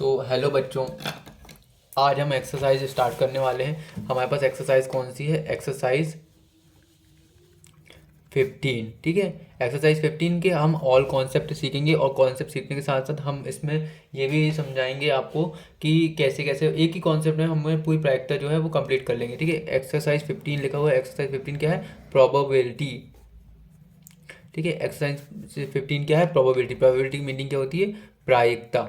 Hello बच्चों, आज हम एक्सरसाइज स्टार्ट करने वाले हैं। हमारे पास एक्सरसाइज कौन सी है? एक्सरसाइज 15। ठीक है, एक्सरसाइज 15 के हम ऑल कॉन्सेप्ट सीखेंगे और कॉन्सेप्ट सीखने के साथ साथ हम इसमें ये भी समझाएंगे आपको कि कैसे कैसे एक ही कॉन्सेप्ट में हमें पूरी प्रायिकता जो है वो कंप्लीट कर लेंगे। ठीक है, एक्सरसाइज 15 लिखा हुआ है। एक्सरसाइज 15 क्या है? प्रोबेबिलिटी। ठीक है, एक्सरसाइज 15 क्या है? प्रोबेबिलिटी। प्रोबेबिलिटी की मीनिंग क्या होती है? प्रायिकता।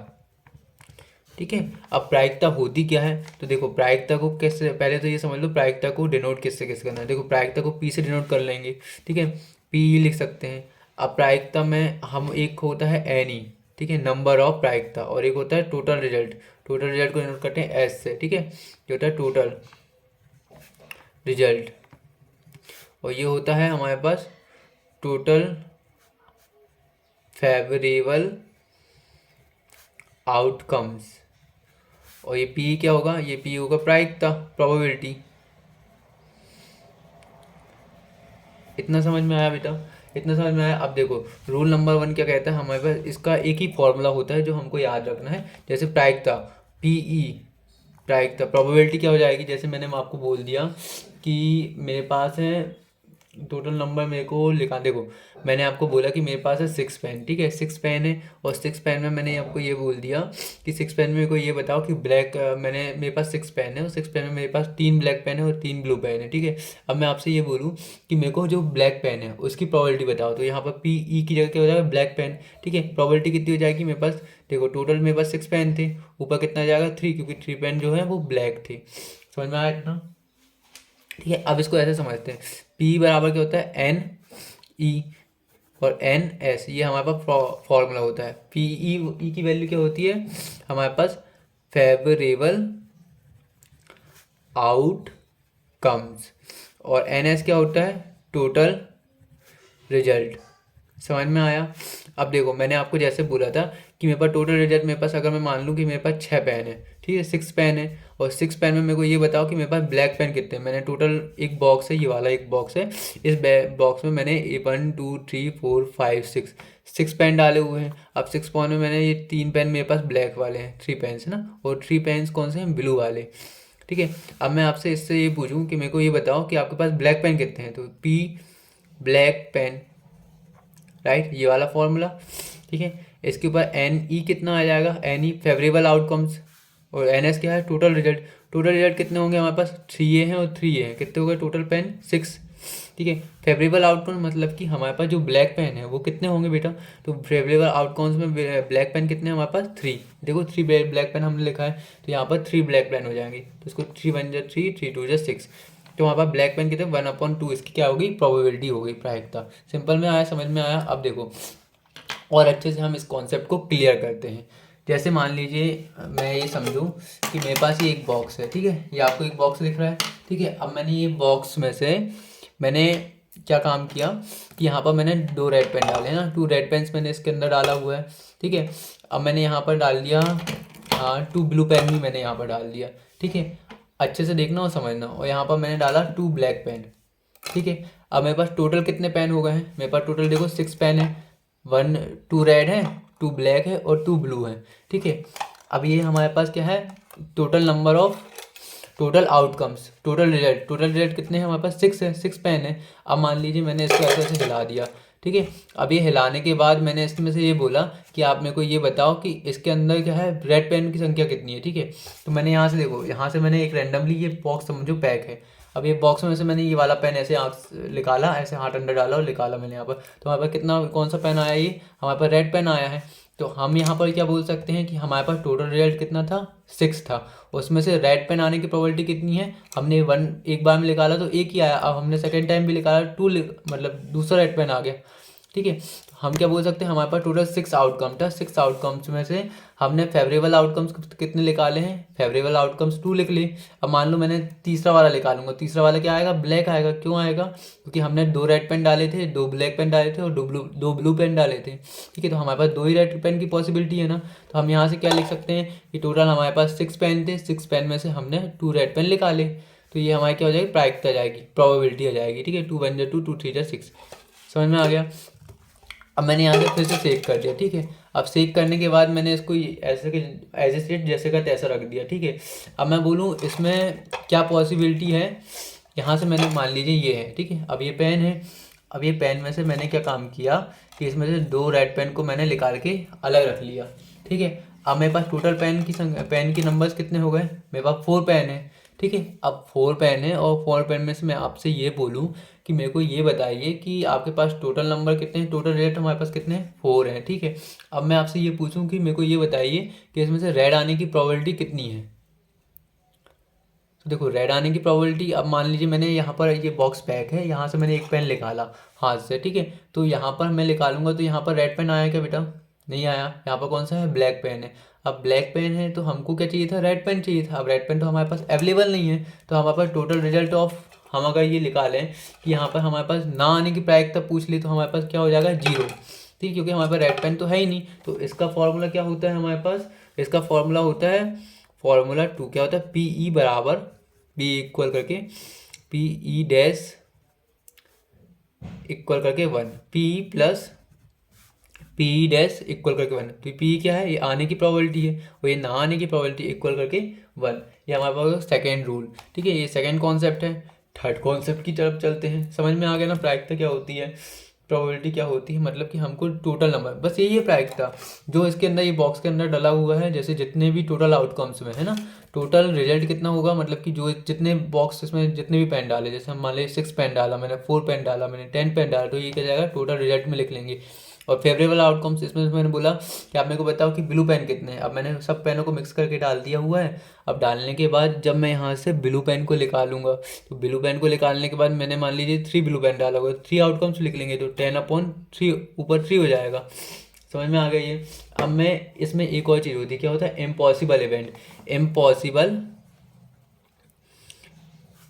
ठीक है, अब प्रायिकता होती क्या है? तो देखो, प्रायिकता को कैसे, पहले तो ये समझ लो प्रायिकता को डिनोट किससे किससे करना है। देखो, प्रायिकता को पी से डिनोट कर लेंगे। ठीक है, पी लिख सकते हैं। अब प्रायिकता में हम एक होता है एन ई, ठीक है, नंबर ऑफ प्रायिकता, और एक होता है टोटल रिजल्ट। टोटल रिजल्ट को डिनोट करते हैं एस से। ठीक है, ये होता है टोटल रिजल्ट, और ये होता है हमारे पास टोटल फेवरेबल आउटकम्स। और ये पी क्या होगा? ये पी होगा प्रायिकता, प्रोबेबिलिटी। इतना समझ में आया बेटा? इतना समझ में आया? अब देखो, रूल नंबर 1 क्या कहता है हमारे पास? इसका एक ही फॉर्मूला होता है जो हमको याद रखना है। जैसे प्रायिकता पीई, प्रायिकता प्रोबेबिलिटी क्या हो जाएगी? जैसे मैंने आपको बोल दिया कि मेरे पास है टोटल नंबर, मेरे को लिखा, देखो मैंने आपको बोला कि मेरे पास है 6 पेन। ठीक है, 6 पेन है, और 6 पेन में मैंने आपको ये बोल दिया कि 6 पेन में मेरे को ये बताओ कि ब्लैक, मैंने मेरे पास 6 पेन है, और 6 पेन में मेरे पास 3 ब्लैक पेन है और 3 ब्लू पेन है। ठीक है, अब मैं आपसे ये बोलूँ कि मेरे को जो ब्लैक पेन है उसकी प्रोबेबिलिटी बताओ, तो यहाँ पर पी ई की जगह क्या हो जाएगा? Black pen. ठीक है, प्रोबेबिलिटी कितनी हो जाएगी मेरे पास? देखो, टोटल मेरे पास 6 पेन थे, ऊपर कितना जाएगा? 3, क्योंकि 3 पेन जो है वो ब्लैक थे। समझ में आया इतना? ठीक है, अब इसको ऐसे समझते हैं, पी बराबर क्या होता है? एन ई और एन एस, ये हमारे पास फॉर्मूला होता है। पी ई की वैल्यू क्या होती है हमारे पास? Favourable outcomes. और एन एस क्या होता है? Total result. समझ में आया? अब देखो, मैंने आपको जैसे बोला था कि मेरे पास टोटल रिजल्ट, मेरे पास अगर मैं मान लूँ कि मेरे पास 6 पेन है, ठीक है, 6 पेन है, और 6 पेन में मेरे को ये बताओ कि मेरे पास ब्लैक पेन कितने हैं। मैंने टोटल, एक बॉक्स है, ये वाला एक बॉक्स है, इस बॉक्स में मैंने 1 2 3 4 5 6 6 पेन डाले हुए हैं। अब 6 पेन में मैंने ये 3 पेन मेरे पास ब्लैक वाले हैं, 3 पेन्स है ना, और 3 पेन्स कौन से हैं? ब्लू वाले। ठीक है, अब मैं आपसे इससे ये पूछूं कि मेरे को ये बताओ कि आपके पास ब्लैक पेन कितने हैं, तो पी ब्लैक पेन, राइट, ये वाला फॉर्मूला। ठीक है, इसके ऊपर एन ई कितना आ जाएगा? एन ई फेवरेबल आउटकम्स, और एन एस क्या है? Total result. टोटल रिजल्ट कितने होंगे हमारे पास? 3 है और 3 है, कितने हो गए टोटल पेन? 6। ठीक है, फेवरेबल आउटकम मतलब कि हमारे पास जो ब्लैक पेन है वो कितने होंगे बेटा? तो फेवरेबल आउटकम्स में ब्लैक पेन कितने हैं हमारे पास? 3। देखो, 3 ब्लैक पेन हमने लिखा है, तो यहाँ पर 3 ब्लैक पेन हो जाएंगे, तो इसको 3 1 जा 3, 3 2 जा 6, तो वहाँ पर ब्लैक पेन कितने? 1/2, इसकी क्या होगी? प्रोबेबिलिटी हो गई, प्रायिकता। सिंपल में आया, समझ में आया? अब देखो, और अच्छे से हम इस कॉन्सेप्ट को क्लियर करते हैं। जैसे मान लीजिए मैं ये समझूं कि मेरे पास ये एक बॉक्स है, ठीक है, ये आपको एक बॉक्स दिख रहा है। ठीक है, अब मैंने ये बॉक्स में से मैंने क्या काम किया कि यहाँ पर मैंने 2 रेड पेन डाले ना, 2 रेड पेन्स मैंने इसके अंदर डाला हुआ है। ठीक है, अब मैंने यहाँ पर डाल दिया, हाँ, 2 ब्लू पेन भी मैंने यहाँ पर डाल दिया। ठीक है, अच्छे से देखना और समझना, और यहाँ पर मैंने डाला 2 ब्लैक पेन। ठीक है, अब मेरे पास टोटल कितने पेन हो गए हैं? मेरे पास टोटल देखो 6 पेन है, 2 रेड है, 2 ब्लैक है और 2 ब्लू है। ठीक है, अब ये हमारे पास क्या है? Total number of total outcomes, total result. Total result कितने हैं हमारे पास? 6 है, 6 पेन है। अब मान लीजिए मैंने इसको ऐसे ऐसे हिला दिया। ठीक है, अब ये हिलाने के बाद मैंने इसमें से ये बोला कि आप मेरे को ये बताओ कि इसके अंदर क्या है? रेड पेन की संख्या कितनी है। ठीक है, तो मैंने यहाँ से, देखो, यहाँ से मैंने एक रैंडमली ये बॉक्स समझो पैक है। अब ये बॉक्स में से मैंने ये वाला पेन ऐसे आँख निकाला, ऐसे हाथ अंदर डाला और निकाला मैंने यहाँ पर, तो हमारे पास कितना, कौन सा पेन आया? ये हमारे पास रेड पेन आया है। तो हम यहाँ पर क्या बोल सकते हैं कि हमारे पास टोटल रिजल्ट कितना था? 6 था, उसमें से रेड पेन आने की प्रोबेबिलिटी कितनी है? हमने 1 एक बार में निकाला तो एक ही आया, अब हमने सेकेंड टाइम भी निकाला 2, मतलब दूसरा रेड पेन आ गया। ठीक है, हम क्या बोल सकते हैं? हमारे पास टोटल 6 आउटकम था, 6 आउटकम्स में से हमने फेवरेबल आउटकम्स कितने निकाले हैं? फेवरेबल आउटकम्स 2 लिख लिए। अब मान लो मैंने तीसरा वाला निकालूंगा, तीसरा वाला क्या आएगा? ब्लैक आएगा। क्यों आएगा? क्योंकि हमने 2 रेड पेन डाले थे, 2 ब्लैक पेन डाले थे और 2 ब्लू पेन डाले थे। ठीक है, तो हमारे पास 2 ही रेड पेन की पॉसिबिलिटी है ना, तो हम यहाँ से क्या लिख सकते हैं कि टोटल हमारे पास 6 पेन थे, 6 पेन में से हमने 2 रेड पेन निकाले, तो ये हमारी क्या हो जाएगी? प्रायिकता आ जाएगी, प्रोबेबिलिटी आ जाएगी। ठीक है, 2 1 जा 2, 2 3 जा 6। समझ में आ गया? अब मैंने यहाँ से फिर से सेव कर दिया, ठीक है। अब सेव करने के बाद मैंने इसको ऐसे के एज ए स्टेट जैसे का तैसा रख दिया, ठीक है। अब मैं बोलूँ इसमें क्या पॉसिबिलिटी है, यहाँ से मैंने मान लीजिए ये है, ठीक है। अब ये पेन है, अब ये पेन में से मैंने क्या काम किया कि इसमें से 2 रेड पेन को मैंने निकाल के अलग रख लिया, ठीक है। अब मेरे पास टोटल पेन की नंबर्स कितने हो गए, मेरे पास 4 पेन है, ठीक है। अब 4 पेन है और 4 पेन में से मैं आपसे ये बोलूँ कि मेरे को ये बताइए कि आपके पास टोटल नंबर कितने हैं, टोटल रेड हमारे पास कितने हैं, 4 हैं, ठीक है। अब मैं आपसे ये पूछूं कि मेरे को ये बताइए कि इसमें से रेड आने की प्रोबेबिलिटी कितनी है। तो देखो रेड आने की प्रोबेबिलिटी, अब मान लीजिए मैंने यहाँ पर ये बॉक्स पैक है, यहाँ से मैंने एक पेन निकाला हाथ से, ठीक है। तो यहाँ पर मैं निकालूंगा तो यहाँ पर रेड पेन आया क्या बेटा, नहीं आया। यहाँ पर कौन सा है, ब्लैक पेन है। अब ब्लैक पेन है तो हमको क्या चाहिए था, रेड पेन चाहिए था। अब रेड पेन तो हमारे पास अवेलेबल नहीं है, तो हमारे पास टोटल रिजल्ट ऑफ, हम अगर ये निकालें कि यहाँ पर हमारे पास ना आने की प्रायिकता पूछ ली तो हमारे पास क्या हो जाएगा, 0, ठीक, क्योंकि हमारे पास रेड पेन तो है ही नहीं। तो इसका फॉर्मूला क्या होता है हमारे पास, इसका फॉर्मूला होता है फॉर्मूला 2 क्या होता है, पी ई बराबर, पी इक्वल करके पी ई डैश इक्वल करके 1, P plus P dash equal करके 1। तो पी क्या है, ये आने की प्रोबेबिलिटी है और ये ना आने की प्रोबेबिलिटी इक्वल करके 1। ये हमारे पास सेकेंड रूल, ठीक है। ये सेकेंड कॉन्सेप्ट है। थर्ड कॉन्सेप्ट की तरफ चलते हैं। समझ में आ गया ना प्रायिकता क्या होती है, प्रोबेबिलिटी क्या होती है, मतलब कि हमको टोटल नंबर, बस यही है प्रायिकता जो इसके अंदर ये बॉक्स के अंदर डला हुआ है। जैसे जितने भी टोटल आउटकम्स में है ना, टोटल रिजल्ट कितना होगा, मतलब कि जो जितने बॉक्स इसमें जितने भी पेन डाले, जैसे हम मान लीजिए 6 पेन डाला मैंने, 4 पेन डाला मैंने, 10 पेन डाला, तो ये क्या जाएगा टोटल रिजल्ट में लिख लेंगे। और फेवरेबल आउटकम्स इसमें मैंने बोला कि आप मेरे को बताओ कि ब्लू पेन कितने हैं। अब मैंने सब पेनों को मिक्स करके डाल दिया हुआ है। अब डालने के बाद जब मैं यहाँ से ब्लू पेन को निकालूंगा, तो ब्लू पेन को निकालने के बाद मैंने मान लीजिए 3 ब्लू पेन डाला होगा, 3 आउटकम्स लिख लेंगे, तो 10/3 ऊपर 3 हो जाएगा। समझ में आ गई ये। अब मैं इसमें एक और चीज़ होती है, क्या होता है, impossible event. Impossible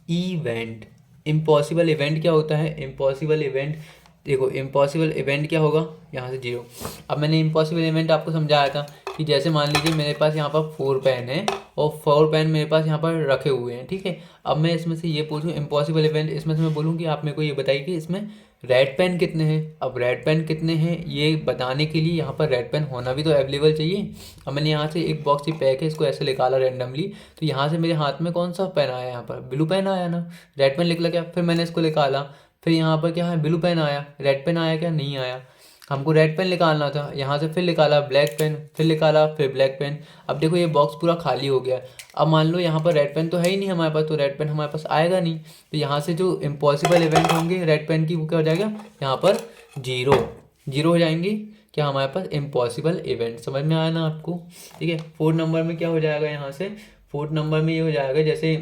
event, impossible event क्या होता है, इम्पॉसिबल इवेंट, देखो इम्पॉसिबल इवेंट क्या होगा, यहाँ से 0। अब मैंने इम्पॉसिबल इवेंट आपको समझाया था कि जैसे मान लीजिए मेरे पास यहाँ पर 4 पेन है और 4 पेन मेरे पास यहाँ पर रखे हुए हैं, ठीक है। अब मैं इसमें से ये पूछूँ इम्पॉसिबल इवेंट, इसमें से मैं बोलूँ कि आप मेरे को ये बताइए कि इसमें रेड पेन कितने हैं। अब रेड पेन कितने हैं ये बताने के लिए यहाँ पर रेड पेन होना भी तो अवेलेबल चाहिए। अब मैंने यहाँ से एक बॉक्स ही पैक है, इसको ऐसे निकाला रैंडमली, तो यहाँ से मेरे हाथ में कौन सा पेन आया, यहाँ पर ब्लू पेन आया ना, रेड पेन निकला क्या, फिर मैंने इसको निकाला, फिर यहाँ पर क्या है, ब्लू पेन आया, रेड पेन आया क्या, नहीं आया। हमको रेड पेन निकालना था, यहाँ से फिर निकाला ब्लैक पेन, फिर निकाला, फिर ब्लैक पेन। अब देखो ये बॉक्स पूरा खाली हो गया। अब मान लो यहाँ पर रेड पेन तो है ही नहीं हमारे पास, तो रेड पेन हमारे पास आएगा नहीं। तो यहाँ से जो इम्पॉसिबल इवेंट होंगे रेड पेन की, वो क्या हो जाएगा, यहाँ पर 0 हो जाएंगी, क्या हमारे पास इम्पॉसिबल इवेंट। समझ में आया ना आपको, ठीक है। 4 नंबर में क्या हो जाएगा, यहाँ से 4 नंबर में ये हो जाएगा, जैसे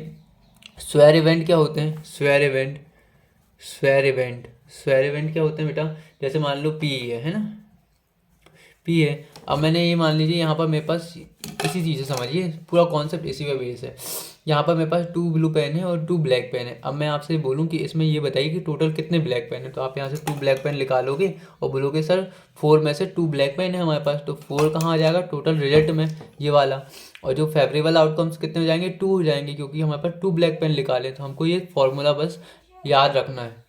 स्वेयर इवेंट क्या होते हैं, swear event, swear event, swear event क्या होते हैं बेटा, जैसे मान लो पी है ना, पी है। अब मैंने ये मान लीजिए यहाँ पर मेरे पास, इसी चीज़ से समझिए पूरा कॉन्सेप्ट इसी पे बेस है। यहाँ पर मेरे पास 2 ब्लू पेन है और 2 ब्लैक पेन है। अब मैं आपसे बोलूँ कि इसमें ये बताइए कि टोटल कितने ब्लैक पेन है, तो आप यहाँ से 2 ब्लैक पेन निकालोगे और बोलोगे सर 4 में से 2 ब्लैक पेन है हमारे पास, तो 4 कहाँ आ जाएगा टोटल रिजल्ट में, ये वाला। और जो फेवरेबल आउटकम्स कितने हो जाएंगे, 2 हो जाएंगे, क्योंकि हमारे पास 2 ब्लैक पेन निकाले। तो हमको ये फॉर्मूला बस याद रखना है।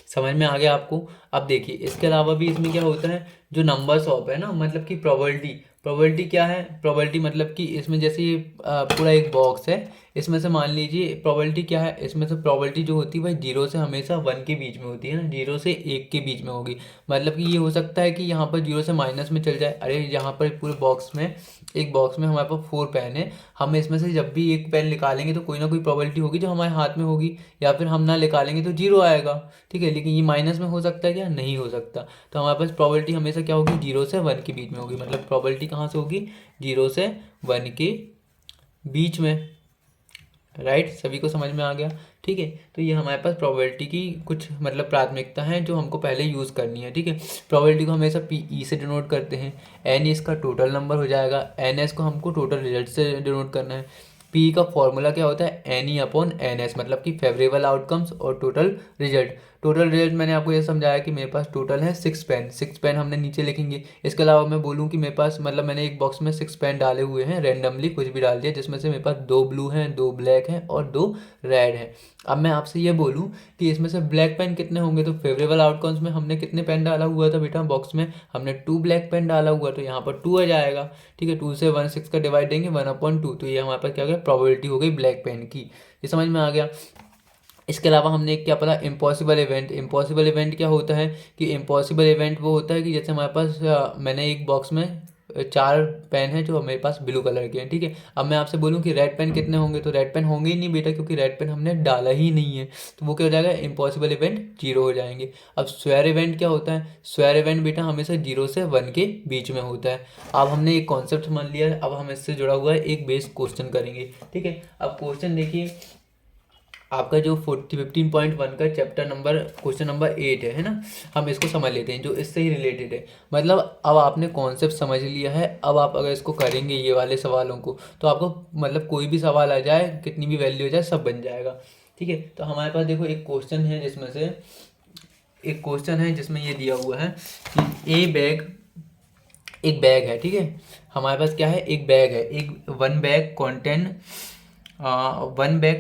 समझ में आ गया आपको। अब देखिए इसके अलावा भी इसमें क्या होता है, जो नंबर स्वैप है ना, मतलब कि प्रोबेबिलिटी, प्रोबेबिलिटी क्या है, प्रोबेबिलिटी मतलब कि इसमें जैसे ये पूरा एक बॉक्स है, इसमें से मान लीजिए प्रोबेबिलिटी क्या है, इसमें से प्रोबेबिलिटी जो होती है भाई 0 से हमेशा 1 के बीच में होती है ना, 0 से 1 के बीच में होगी। मतलब कि ये हो सकता है कि यहाँ पर 0 से माइनस में चल जाए। अरे यहाँ पर पूरे बॉक्स में, एक बॉक्स में हमारे पास 4 पेन है, हम इसमें से जब भी एक पेन निकालेंगे तो कोई ना कोई प्रोबेबिलिटी होगी जो हमारे हाथ में होगी, या फिर हम ना निकालेंगे तो 0 आएगा, ठीक है। लेकिन ये माइनस में हो सकता है क्या, नहीं हो सकता। तो हमारे पास प्रोबेबिलिटी हमेशा क्या होगी, 0 से 1 के बीच में होगी। मतलब प्रोबेबिलिटी कहाँ से होगी, 0 से 1 के बीच में, राइट। सभी को समझ में आ गया, ठीक है। तो ये हमारे पास प्रोबेबिलिटी की कुछ मतलब प्राथमिकता है जो हमको पहले यूज़ करनी है, ठीक है। प्रोबेबिलिटी को हमेशा पी ई से डिनोट करते हैं, एन इसका टोटल नंबर हो जाएगा, एन एस को हमको टोटल रिजल्ट से डिनोट करना है। पी का फॉर्मूला क्या होता है, N E upon N S, मतलब कि फेवरेबल आउटकम्स और टोटल रिजल्ट। टोटल रिजल्ट मैंने आपको ये समझाया कि मेरे पास टोटल है 6 पेन हमने नीचे लिखेंगे। इसके अलावा मैं बोलूँ कि मेरे पास मतलब मैंने एक बॉक्स में 6 पेन डाले हुए हैं, रैंडमली कुछ भी डाल दिया, जिसमें से मेरे पास 2 ब्लू हैं, 2 ब्लैक हैं और 2 रेड हैं। अब मैं आपसे ये बोलूँ कि इसमें से ब्लैक पेन कितने होंगे, तो फेवरेबल आउटकम्स में हमने कितने पेन डाला हुआ था बेटा बॉक्स में, हमने 2 ब्लैक पेन डाला हुआ, तो यहाँ पर 2 आ जाएगा। ठीक है, 2 से 1/6 का डिवाइड देंगे 1/2, तो ये हमारे पास क्या हो गया, प्रोबेबिलिटी हो गई ब्लैक पेन की। ये समझ में आ गया। इसके अलावा हमने एक क्या पढ़ा, इम्पॉसिबल इवेंट। इम्पॉसिबल इवेंट क्या होता है कि इम्पॉसिबल इवेंट वो होता है कि जैसे हमारे पास मैंने एक बॉक्स में 4 पेन है जो मेरे पास ब्लू कलर के हैं। ठीक है, अब मैं आपसे बोलूँ कि रेड पेन कितने होंगे, तो रेड पेन होंगे ही नहीं बेटा, क्योंकि रेड पेन हमने डाला ही नहीं है, तो वो क्या हो जाएगा, इम्पॉसिबल इवेंट 0 हो जाएंगे। अब स्क्वायर इवेंट क्या होता है, स्क्वायर इवेंट बेटा हमेशा 0 से 1 के बीच में होता है। अब हमने एक कॉन्सेप्ट समझ लिया है, अब हम इससे जुड़ा हुआ है एक बेस क्वेश्चन करेंगे। ठीक है, अब क्वेश्चन देखिए, आपका जो 15.1 का चैप्टर नंबर क्वेश्चन नंबर 8 है ना, हम इसको समझ लेते हैं जो इससे ही रिलेटेड है। मतलब अब आपने कॉन्सेप्ट समझ लिया है, अब आप अगर इसको करेंगे ये वाले सवालों को, तो आपको मतलब कोई भी सवाल आ जाए, कितनी भी वैल्यू हो जाए, सब बन जाएगा। ठीक है, तो हमारे पास देखो एक क्वेश्चन है, जिसमें से एक क्वेश्चन है जिसमें ये दिया हुआ है कि एक बैग है। ठीक है, हमारे पास क्या है, एक बैग है, एक one bag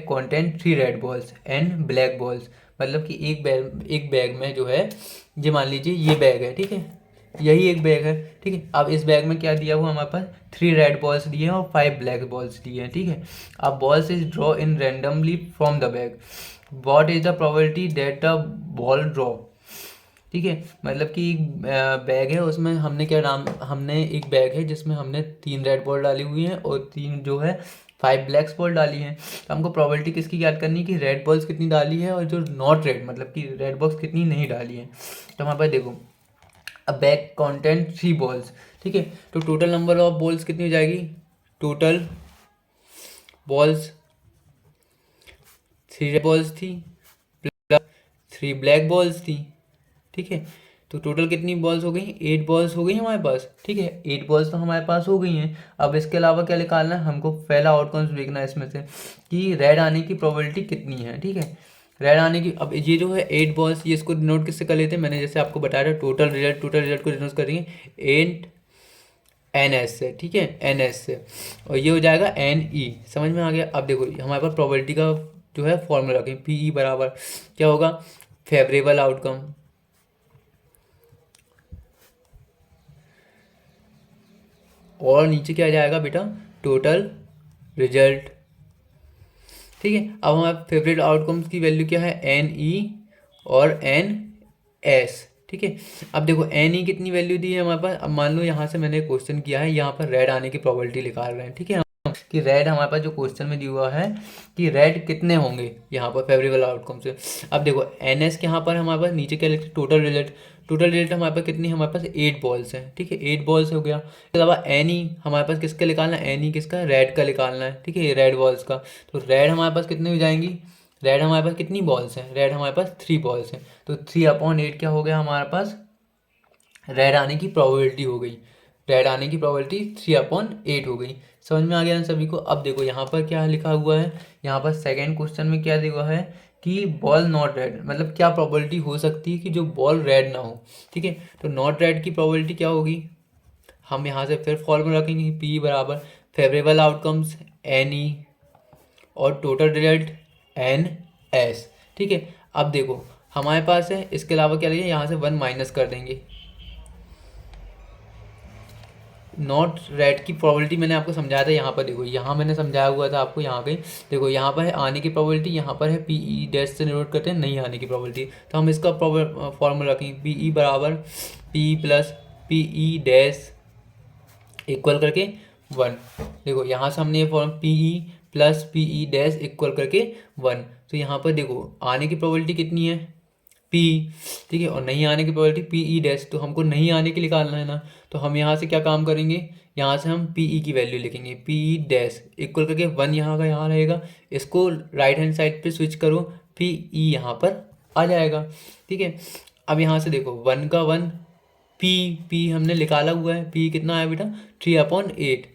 content 3 red balls and black balls. मतलब कि एक बैग में जो है, ये मान लीजिए ये बैग है। ठीक है, यही एक बैग है। ठीक है, अब इस बैग में क्या दिया हुआ हमारे पास, 3 रेड बॉल्स दिए हैं और 5 ब्लैक बॉल्स दिए हैं। ठीक है, अब balls is draw in randomly from the bag, what is the probability that the ball draw. ठीक है, मतलब कि एक बैग है, उसमें हमने एक बैग है जिसमें हमने 3 रेड बॉल डाली हुई हैं और 3 जो है 5 ब्लैक बॉल डाली हैं। तो हमको प्रोबेबिलिटी किसकी याद करनी है कि रेड बॉल्स कितनी डाली है और जो नॉट रेड मतलब कि रेड बॉल्स कितनी नहीं डाली है। तो हमारे पास देखो, अब बैग कॉन्टेंट 3 बॉल्स। ठीक है, तो टोटल नंबर ऑफ बॉल्स कितनी हो जाएगी, टोटल बॉल्स 3 रेड बॉल्स थी प्लस 3 ब्लैक बॉल्स थी। ठीक है, तो टोटल कितनी बॉल्स हो गई, 8 बॉल्स हो गई हमारे पास। ठीक है, 8 बॉल्स तो हमारे पास हो गई हैं। अब इसके अलावा क्या निकालना है, हमको पहला आउटकम्स देखना है इसमें से कि रेड आने की प्रोबेबिलिटी कितनी है। ठीक है, रेड आने की, अब ये जो है 8 बॉल्स, ये इसको डिनोट किससे कर लेते हैं, मैंने जैसे आपको बताया था टोटल रिजल्ट को डिनोट करेंगे 8 NS से। ठीक है, NS से, और ये हो जाएगा NE। समझ में आ गया। अब देखो हमारे पास प्रोबेबिलिटी का जो है फॉर्मूला रखें, PE बराबर क्या होगा, फेवरेबल आउटकम और नीचे क्या जाएगा बेटा, टोटल रिजल्ट। ठीक है, अब हमारे फेवरेट आउटकम्स की वैल्यू क्या है, NE और NS। ठीक है, अब देखो NE कितनी वैल्यू दी है हमारे पास। अब मान लो यहाँ से मैंने क्वेश्चन किया है, यहाँ पर रेड आने की प्रोबेबिलिटी निकाल रहे हैं। ठीक है, कि रेड हमारे पास जो क्वेश्चन में दिया हुआ है कि रेड कितने होंगे यहाँ पर फेवरेबल आउटकम से। अब देखो NS के यहाँ पर हमारे पास नीचे क्या लिखते हैं, टोटल रिजल्ट हमारे पास कितनी, हमारे पास 8 बॉल्स हैं। ठीक है, 8 बॉल्स हो गया। इसके अलावा NE हमारे पास किसका निकालना है, NE किसका, रेड का निकालना है। ठीक है, ये रेड बॉल्स का, तो रेड हमारे पास कितनी हो जाएंगी, रेड हमारे पास कितनी बॉल्स हैं, रेड हमारे पास 3 बॉल्स हैं, तो 3/8 क्या हो गया हमारे पास, रेड आने की प्रोबेबिलिटी हो गई, रेड आने की प्रोबेबिलिटी 3/8 हो गई। समझ में आ गया ना सभी को। अब देखो यहाँ पर क्या लिखा हुआ है, यहाँ पर सेकंड क्वेश्चन में क्या दिया हुआ है कि बॉल नॉट रेड, मतलब क्या प्रोबेबिलिटी हो सकती है कि जो बॉल रेड ना हो। ठीक है, तो नॉट रेड की प्रोबेबिलिटी क्या होगी, हम यहाँ से फिर फॉर्मूला रखेंगे, पी बराबर फेवरेबल आउटकम्स NE और टोटल रिजल्ट NS। ठीक है, अब देखो हमारे पास है, इसके अलावा क्या लेंगे, यहाँ से 1 माइनस कर देंगे। नॉट रेड की प्रोबेबिलिटी मैंने आपको समझाया था, यहाँ पर देखो, यहाँ मैंने समझाया हुआ था आपको, यहाँ पे देखो, यहाँ पर है आने की प्रोबेबिलिटी, यहाँ पर है PE डैश से नोट करते हैं नहीं आने की प्रोबेबिलिटी। तो हम इसका फॉर्मूला रखेंगे, PE बराबर PE plus PE dash equal करके 1। देखो यहाँ से हमने ये form PE plus PE dash equal करके 1, तो यहाँ पर देखो आने की प्रोबेबिलिटी कितनी है, P। ठीक है, और नहीं आने की प्रोबेबिलिटी PE डैश, तो हमको नहीं आने की निकालना है ना, तो हम यहाँ से क्या काम करेंगे, यहाँ से हम PE की वैल्यू लिखेंगे, PE डैश इक्वल करके 1 यहाँ का यहाँ रहेगा, इसको राइट हैंड साइड पे स्विच करो, PE यहाँ पर आ जाएगा। ठीक है, अब यहाँ से देखो 1 का 1, P हमने निकाला हुआ है, P कितना आया बेटा, 3/8,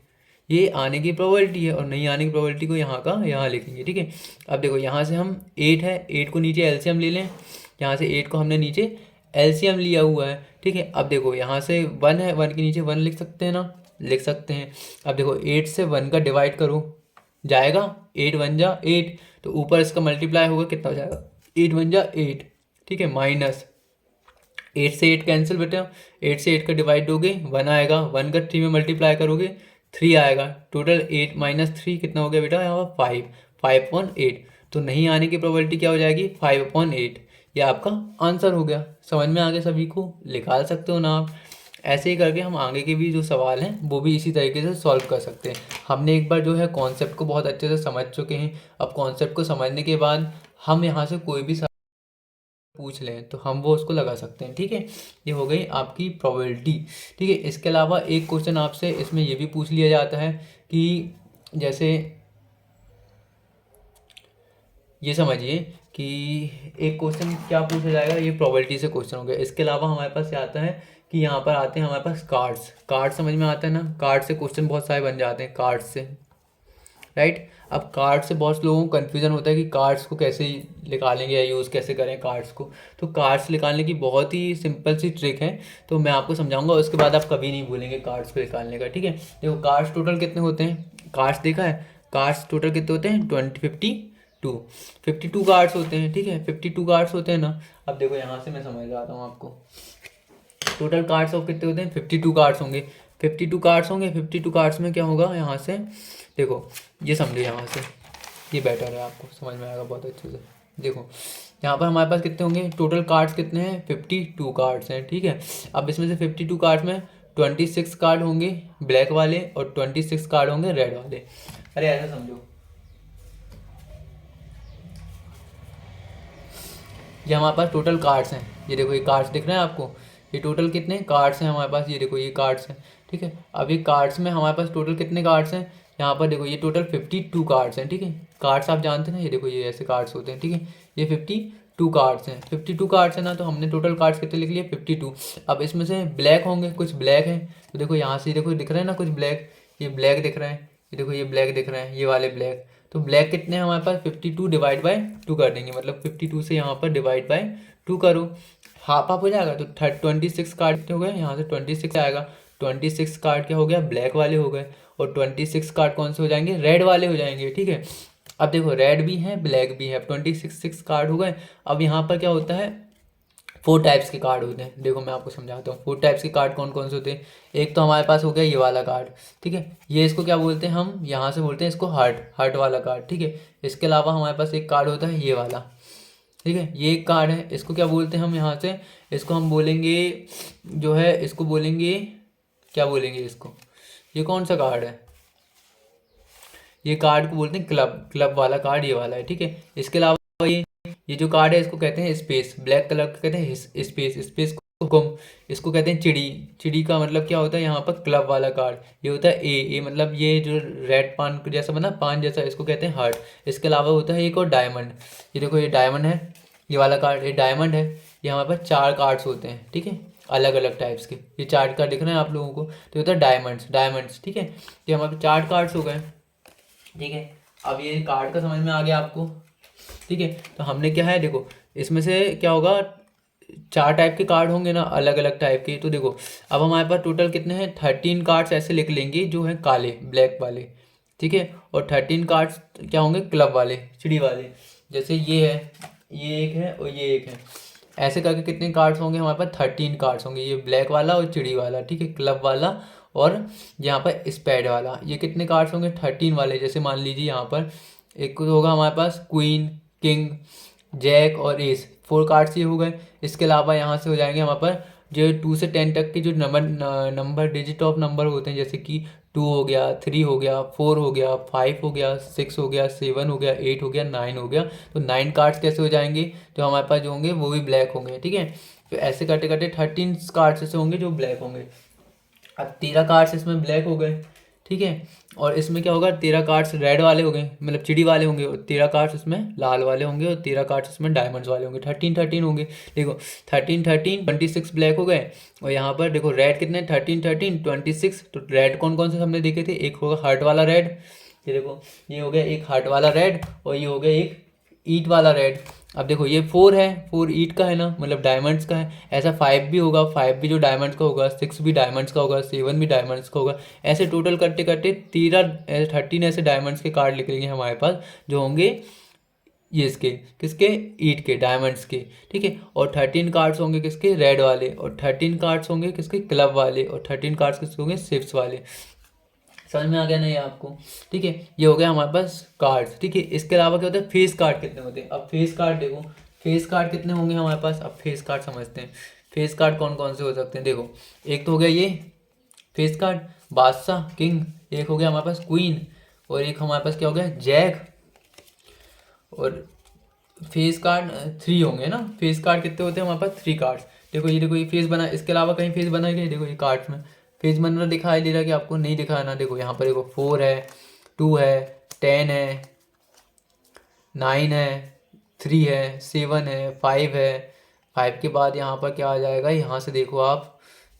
ये आने की प्रोबेबिलिटी है और नहीं आने की प्रोबेबिलिटी को यहाँ का यहाँ लिखेंगे। ठीक है, अब देखो यहाँ से हम 8 है, 8 को नीचे एलसीएम ले लें, यहाँ से 8 को हमने नीचे एलसीएम लिया हुआ है, ठीक है। अब देखो यहाँ से 1 है, 1 के नीचे 1 लिख सकते हैं ना, लिख सकते हैं। अब देखो 8 से 1 का डिवाइड करो, जाएगा 8 1 जा 8, तो ऊपर इसका मल्टीप्लाई होगा, कितना हो जाएगा 8 1 जा 8, ठीक है। माइनस 8 से 8 कैंसिल बेटा, 8 से 8 का डिवाइड दोगे 1 आएगा, 1 का 3 में मल्टीप्लाई करोगे 3 आएगा, टोटल 8 माइनस 3 कितना हो गया बेटा यहाँ पर 5/8। तो नहीं आने की प्रोबेबिलिटी क्या हो जाएगी 5/8। ये आपका आंसर हो गया। समझ में आगे सभी को, निकाल सकते हो ना आप। ऐसे ही करके हम आगे के भी जो सवाल हैं वो भी इसी तरीके से सॉल्व कर सकते हैं। हमने एक बार जो है कॉन्सेप्ट को बहुत अच्छे से समझ चुके हैं। अब कॉन्सेप्ट को समझने के बाद हम यहाँ से कोई भी पूछ लें तो हम वो उसको लगा सकते हैं, ठीक है। ये हो गई आपकी प्रोबेबिलिटी, ठीक है। इसके अलावा एक क्वेश्चन आपसे इसमें ये भी पूछ लिया जाता है कि जैसे ये समझिए कि एक क्वेश्चन क्या पूछा जाएगा, ये प्रोबेबिलिटी से क्वेश्चन हो गया। इसके अलावा हमारे पास ये आता है कि यहाँ पर आते हैं हमारे पास कार्ड्स समझ में आता है ना, कार्ड से क्वेश्चन बहुत सारे बन जाते हैं कार्ड से, राइट। अब कार्ड से बहुत लोगों को कन्फ्यूज़न होता है कि कार्ड्स को कैसे निकालेंगे या यूज़ कैसे करें कार्ड्स को। तो कार्ड्स निकालने की बहुत ही सिंपल सी ट्रिक है, तो मैं आपको समझाऊंगा, उसके बाद आप कभी नहीं भूलेंगे कार्ड्स को निकालने का, ठीक है। देखो कार्ड्स टोटल कितने होते हैं, कार्ड्स देखा है, कार्ड्स टोटल कितने होते हैं 52 कार्ड्स होते हैं, ठीक है। 52 कार्ड्स होते हैं ना। अब देखो यहाँ से मैं समझ आता हूँ आपको, टोटल कार्ड्स ऑफ कितने होते हैं 52 कार्ड्स होंगे। 52 कार्ड्स में क्या होगा, यहाँ से देखो ये समझिए, यहाँ से ये बेटर है, आपको समझ में आएगा बहुत अच्छे से। देखो यहाँ पर हमारे पास कितने होंगे, टोटल कार्ड्स कितने हैं 52 कार्ड्स हैं, ठीक है। अब इसमें से 52 कार्ड्स में 26 कार्ड होंगे ब्लैक वाले और 26 कार्ड होंगे रेड वाले। अरे ऐसा समझो, ये हमारे पास टोटल कार्ड्स हैं, ये देखो ये कार्ड्स दिख रहे हैं आपको, ये टोटल कितने कार्ड्स हैं हमारे पास, ये देखो ये कार्ड्स हैं, ठीक है। अब ये कार्ड्स में हमारे पास टोटल कितने कार्ड्स हैं, यहाँ पर देखो ये टोटल 52 कार्ड्स हैं, ठीक है। कार्ड्स आप जानते हैं ना, ये देखो ये ऐसे कार्ड्स होते हैं, ठीक है। ये 52 कार्ड्स हैं, 52 कार्ड्स हैं ना, तो हमने टोटल कार्ड्स कितने लिख लिए 52। अब इसमें से ब्लैक होंगे, कुछ ब्लैक हैं, तो देखो यहाँ से देखो दिख रहे हैं ना कुछ ब्लैक, ये ब्लैक दिख रहे हैं, ये देखो ये ब्लैक दिख रहे हैं, ये वाले ब्लैक। तो ब्लैक कितने हैं हमारे पास 52 डिवाइड बाय 2 कर देंगे, मतलब 52 से यहाँ पर डिवाइड बाय 2 करो, हाफ हाफ हो जाएगा, तो 26 कार्ड कितने हो गए, यहाँ से 26 आएगा। 26 कार्ड क्या हो गया ब्लैक वाले हो गए, और 26 कार्ड कौन से हो जाएंगे रेड वाले हो जाएंगे, ठीक है। अब देखो रेड भी है ब्लैक भी है, 26 कार्ड हो गए। अब यहाँ पर क्या होता है 4 टाइप्स के कार्ड होते हैं, देखो मैं आपको समझाता हूँ 4 टाइप्स के कार्ड कौन कौन से होते हैं। एक तो हमारे पास हो गया ये वाला कार्ड, ठीक है, ये इसको क्या बोलते हैं हम यहाँ से बोलते हैं इसको हार्ट वाला कार्ड, ठीक है। इसके अलावा हमारे पास एक कार्ड होता है ये वाला, ठीक है, ये एक कार्ड है, इसको क्या बोलते हैं हम यहाँ से, इसको हम बोलेंगे जो है, इसको बोलेंगे क्या बोलेंगे इसको, ये कौन सा कार्ड है, ये कार्ड को बोलते हैं क्लब वाला कार्ड, ये वाला है, ठीक है। इसके अलावा ये जो कार्ड है इसको कहते हैं स्पेस, ब्लैक कलर का कहते हैं स्पेस को हुक्म, इसको कहते हैं चिड़ी का मतलब क्या होता है यहाँ पर क्लब वाला कार्ड, ये होता है ए मतलब ये जो रेड पान जैसा बना पान जैसा, इसको कहते हैं हार्ट। इसके अलावा होता है एक और डायमंड, ये देखो ये डायमंड है, ये वाला कार्ड ये डायमंड है। ये हमारे पास 4 कार्ड्स होते हैं, ठीक है, अलग अलग टाइप्स के, ये 4 कार्ड दिख रहे हैं आप लोगों को, तो होता है डायमंड्स, ठीक है। ये हमारे 4 कार्ड्स हो गए, ठीक है। अब ये कार्ड का समझ में आ गया आपको, ठीक है। तो हमने क्या है देखो, इसमें से क्या होगा 4 टाइप के कार्ड होंगे ना, अलग अलग टाइप के। तो देखो अब हमारे पास टोटल कितने हैं 13 कार्ड्स ऐसे लिख लेंगे जो हैं काले ब्लैक वाले, ठीक है। और 13 कार्ड्स क्या होंगे क्लब वाले चिड़ी वाले, जैसे ये है, ये एक है और ये एक है, ऐसे करके कितने कार्ड्स होंगे हमारे पास 13 कार्ड्स होंगे, ये ब्लैक वाला और चिड़ी वाला, ठीक है, क्लब वाला और यहाँ पर स्पैड वाला। ये कितने कार्ड्स होंगे 13 वाले, जैसे मान लीजिए यहाँ पर एक होगा हमारे पास क्वीन किंग जैक और एस, 4 कार्ड्स ये हो गए। इसके अलावा यहाँ से हो जाएंगे हमारे पास जो 2 से 10 तक के जो नंबर डिजिट ऑफ नंबर होते हैं, जैसे कि 2 हो गया 3 हो गया 4 हो गया 5 हो गया 6 हो गया 7 हो गया 8 हो गया 9 हो गया। तो 9 कार्ड्स कैसे हो जाएंगे, जो हमारे पास जो होंगे वो भी ब्लैक होंगे, ठीक है। तो ऐसे करते करते 13 कार्ड्स ऐसे होंगे जो ब्लैक होंगे। अब 13 कार्ड्स इसमें ब्लैक हो गए, ठीक है। और इसमें क्या होगा 13 कार्ड्स रेड वाले हो गए, मतलब चिड़ी वाले होंगे, और 13 कार्ड्स इसमें लाल वाले होंगे, और 13 कार्ड्स इसमें डायमंड्स वाले होंगे। 13 होंगे, देखो 13 26 ब्लैक हो गए। और यहाँ पर देखो रेड कितने 13 26, तो रेड कौन कौन से हमने देखे थे, एक होगा हार्ट वाला रेड, ये देखो ये हो गया एक हार्ट वाला रेड, और ये हो गया एक ईट वाला रेड। अब देखो ये 4 है, 4 ईट का है ना, मतलब डायमंड्स का है। ऐसा 5 भी होगा, 5 भी जो डायमंड्स का होगा, 6 भी डायमंड्स का होगा, 7 भी डायमंड्स का होगा। ऐसे टोटल करते करते 13 ऐसे डायमंड्स के कार्ड निकलेंगे हमारे पास, जो होंगे ये इसके किसके, ईट के, डायमंड्स के, ठीक है। और 13 कार्ड्स होंगे किसके, रेड वाले, और 13 कार्ड्स होंगे किसके, क्लब वाले, और 13 कार्ड्स किसके होंगे, सिप्स वाले। समझ में आ गया ना ये आपको, ठीक है। ये हो गया हमारे पास कार्ड्स, ठीक है। इसके अलावा क्या होता है, फेस कार्ड कितने होते हैं। अब फेस कार्ड देखो, फेस कार्ड कितने होंगे हमारे पास। अब फेस कार्ड समझते हैं, फेस कार्ड कौन कौन से हो सकते हैं। देखो एक तो हो गया ये फेस कार्ड, बादशाह, किंग। एक हो गया हमारे पास क्वीन, और एक हमारे पास क्या हो गया, जैक। और फेस कार्ड 3 होंगे ना। फेस कार्ड कितने होते हैं हमारे पास, 3 कार्ड्स। देखो ये फेस बना, इसके अलावा कहीं फेस बनाए गए, देखो ये कार्ड्स में फेस बन रहा दिखाई दे रहा है कि आपको, नहीं दिखा ना। देखो यहाँ पर देखो 4 है, 2 है, 10 है, 9 है, 3 है, 7 है, 5 है। 5 के बाद यहाँ पर क्या आ जाएगा, यहाँ से देखो आप,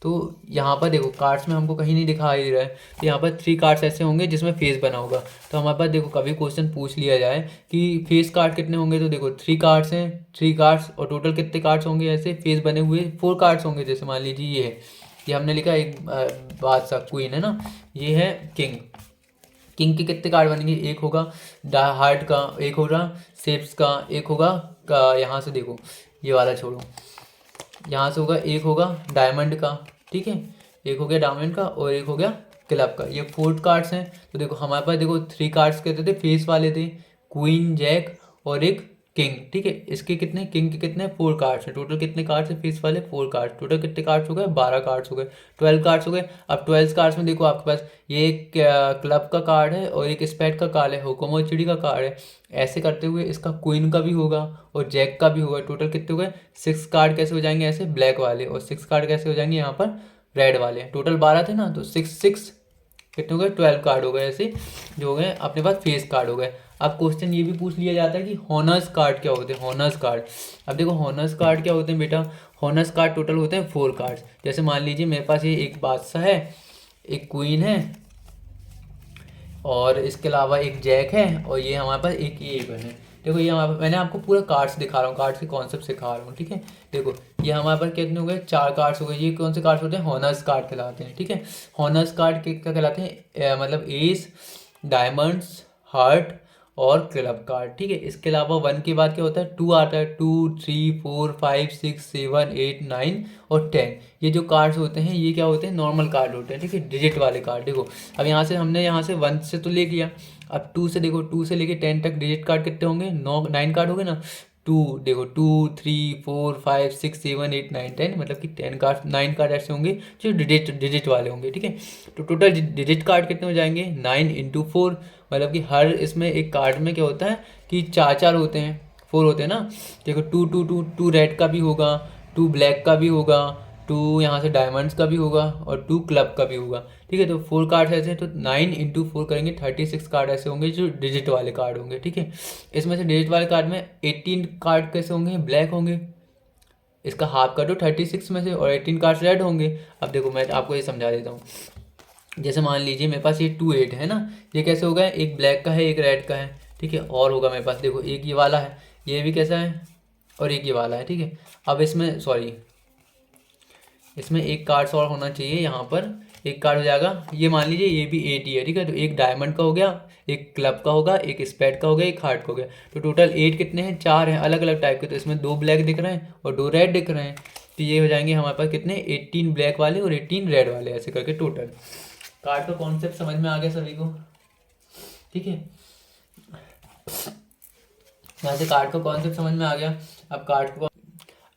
तो यहाँ पर देखो कार्ड्स में हमको कहीं नहीं दिखाई दे रहा है, तो यहाँ पर 3 कार्ड्स ऐसे होंगे जिसमें फेस बना होगा। तो हमारे पास देखो कभी क्वेश्चन पूछ लिया जाए कि फेस कार्ड कितने होंगे, तो देखो 3 कार्ड्स हैं, 3 कार्ड्स, और टोटल कितने कार्ड्स होंगे ऐसे फेस बने हुए, 4 कार्ड्स होंगे। जैसे मान लीजिए ये है, ये हमने लिखा एक बादशाह, क्वीन है ना, ये है किंग। किंग के कितने कार्ड बनेंगे, एक होगा हार्ट का, एक होगा सेप्स का, एक होगा यहाँ से देखो ये वाला छोड़ो, यहाँ से होगा एक होगा डायमंड का, ठीक है। एक हो गया डायमंड का, और एक हो गया क्लब का। ये 4 कार्ड्स हैं। तो देखो हमारे पास देखो 3 कार्ड्स कहते थे फेस वाले थे, क्वीन, जैक और एक किंग, ठीक है। इसके कितने, किंग के कितने, 4 कार्ड्स हैं। टोटल कितने कार्ड्स हैं फेस वाले, 4 कार्ड्स। टोटल कितने कार्ड्स हो गए, 12 कार्ड्स हो गए, 12 कार्ड्स हो गए। अब 12 कार्ड्स में देखो आपके पास ये एक क्लब का कार्ड है, और एक स्पेड का कार्ड है, हुकुम और चिड़ी का कार्ड है। ऐसे करते हुए इसका क्वीन का भी होगा और जैक का भी होगा। टोटल कितने हो गए, 6 कार्ड कैसे हो जाएंगे ऐसे ब्लैक वाले, और 6 कार्ड कैसे हो जाएंगे यहाँ पर रेड वाले। टोटल 12 थे ना, तो 6 कितने हो गए, 12 कार्ड हो गए ऐसे, जो हो गए अपने पास फेस कार्ड हो गए। अब क्वेश्चन ये भी पूछ लिया जाता है कि हॉनर्स कार्ड क्या होते हैं, हॉनर्स कार्ड। अब देखो हॉनर्स कार्ड क्या होते हैं बेटा, हॉनर्स कार्ड टोटल होते हैं 4 कार्ड्स। जैसे मान लीजिए मेरे पास ये एक बादशाह है, एक क्वीन है, और इसके अलावा एक जैक है, और ये हमारे पास एक ये इवन है। देखो ये हमारे मैंने आपको पूरा कार्ड्स दिखा रहा हूँ, कार्ड्स के कॉन्सेप्ट सिखा रहा हूँ, ठीक है। देखो ये हमारे पास कितने हो गए, 4 कार्ड्स हो गए। ये कौन से कार्ड्स होते हैं, हॉनर्स कार्ड कहलाते हैं, ठीक है। हॉनर्स कार्ड क्या कहलाते हैं, मतलब एस, डायमंड्स, हार्ट और क्लब कार्ड, ठीक है। इसके अलावा 1 के बाद क्या होता है, 2 आता है, 2, 3, 4, 5, 6, 7, 8, 9 और 10। ये जो कार्ड्स होते हैं ये क्या होते हैं, नॉर्मल कार्ड होते हैं, ठीक है, डिजिट वाले कार्ड। देखो अब यहाँ से हमने यहाँ से 1 से तो ले लिया, अब 2 से देखो, 2 से लेके 10 तक डिजिट कार्ड कितने होंगे, 9 कार्ड हो गए ना। 2 देखो, 2, 3, 4, 5, 6, 7, 8, 9, 10, मतलब कि 10 कार्ड, 9 कार्ड ऐसे होंगे जो डिजिट वाले होंगे, ठीक है। तो टोटल डिजिट कार्ड कितने हो जाएंगे, 9 × 4, मतलब कि हर इसमें एक कार्ड में क्या होता है कि 4 होते हैं, 4 होते हैं ना। देखो 2 रेड का भी होगा, 2 ब्लैक का भी होगा, 2 यहाँ से डायमंड्स का भी होगा, और 2 क्लब का भी होगा, ठीक है। तो 4 कार्ड ऐसे हैं, तो 9 × 4 करेंगे, 36 कार्ड ऐसे होंगे जो डिजिट वाले कार्ड होंगे, ठीक है। इसमें से डिजिट वाले कार्ड में 18 कार्ड कैसे होंगे, ब्लैक होंगे, इसका हाफ कर दो 36 में से, और 18 कार्ड रेड होंगे। अब देखो मैं आपको ये समझा देता हूँ। जैसे मान लीजिए मेरे पास ये 2 8 है ना, ये कैसे होगा, एक ब्लैक का है, एक रेड का है, ठीक है। और होगा मेरे पास देखो एक ये वाला है, ये भी कैसा है, और एक ये वाला है, ठीक है। अब इसमें सॉरी, इसमें एक कार्ड और होना चाहिए, यहाँ पर एक कार्ड हो जाएगा। ये मान लीजिए ये भी 8 ही है, ठीक है। तो एक डायमंड का हो गया, एक क्लब का होगा, एक स्पेड का हो गया, एक हार्ट का हो गया। तो टोटल 8 कितने हैं, 4 हैं अलग अलग टाइप के। तो इसमें 2 ब्लैक दिख रहे हैं और 2 रेड दिख रहे हैं, तो ये हो जाएंगे हमारे पास कितने, 18 ब्लैक वाले और 18 रेड वाले, ऐसे करके टोटल। कार्ड का कॉन्सेप्ट समझ में आ गया सभी को, ठीक है। यहाँ से कार्ड का कॉन्सेप्ट समझ में आ गया।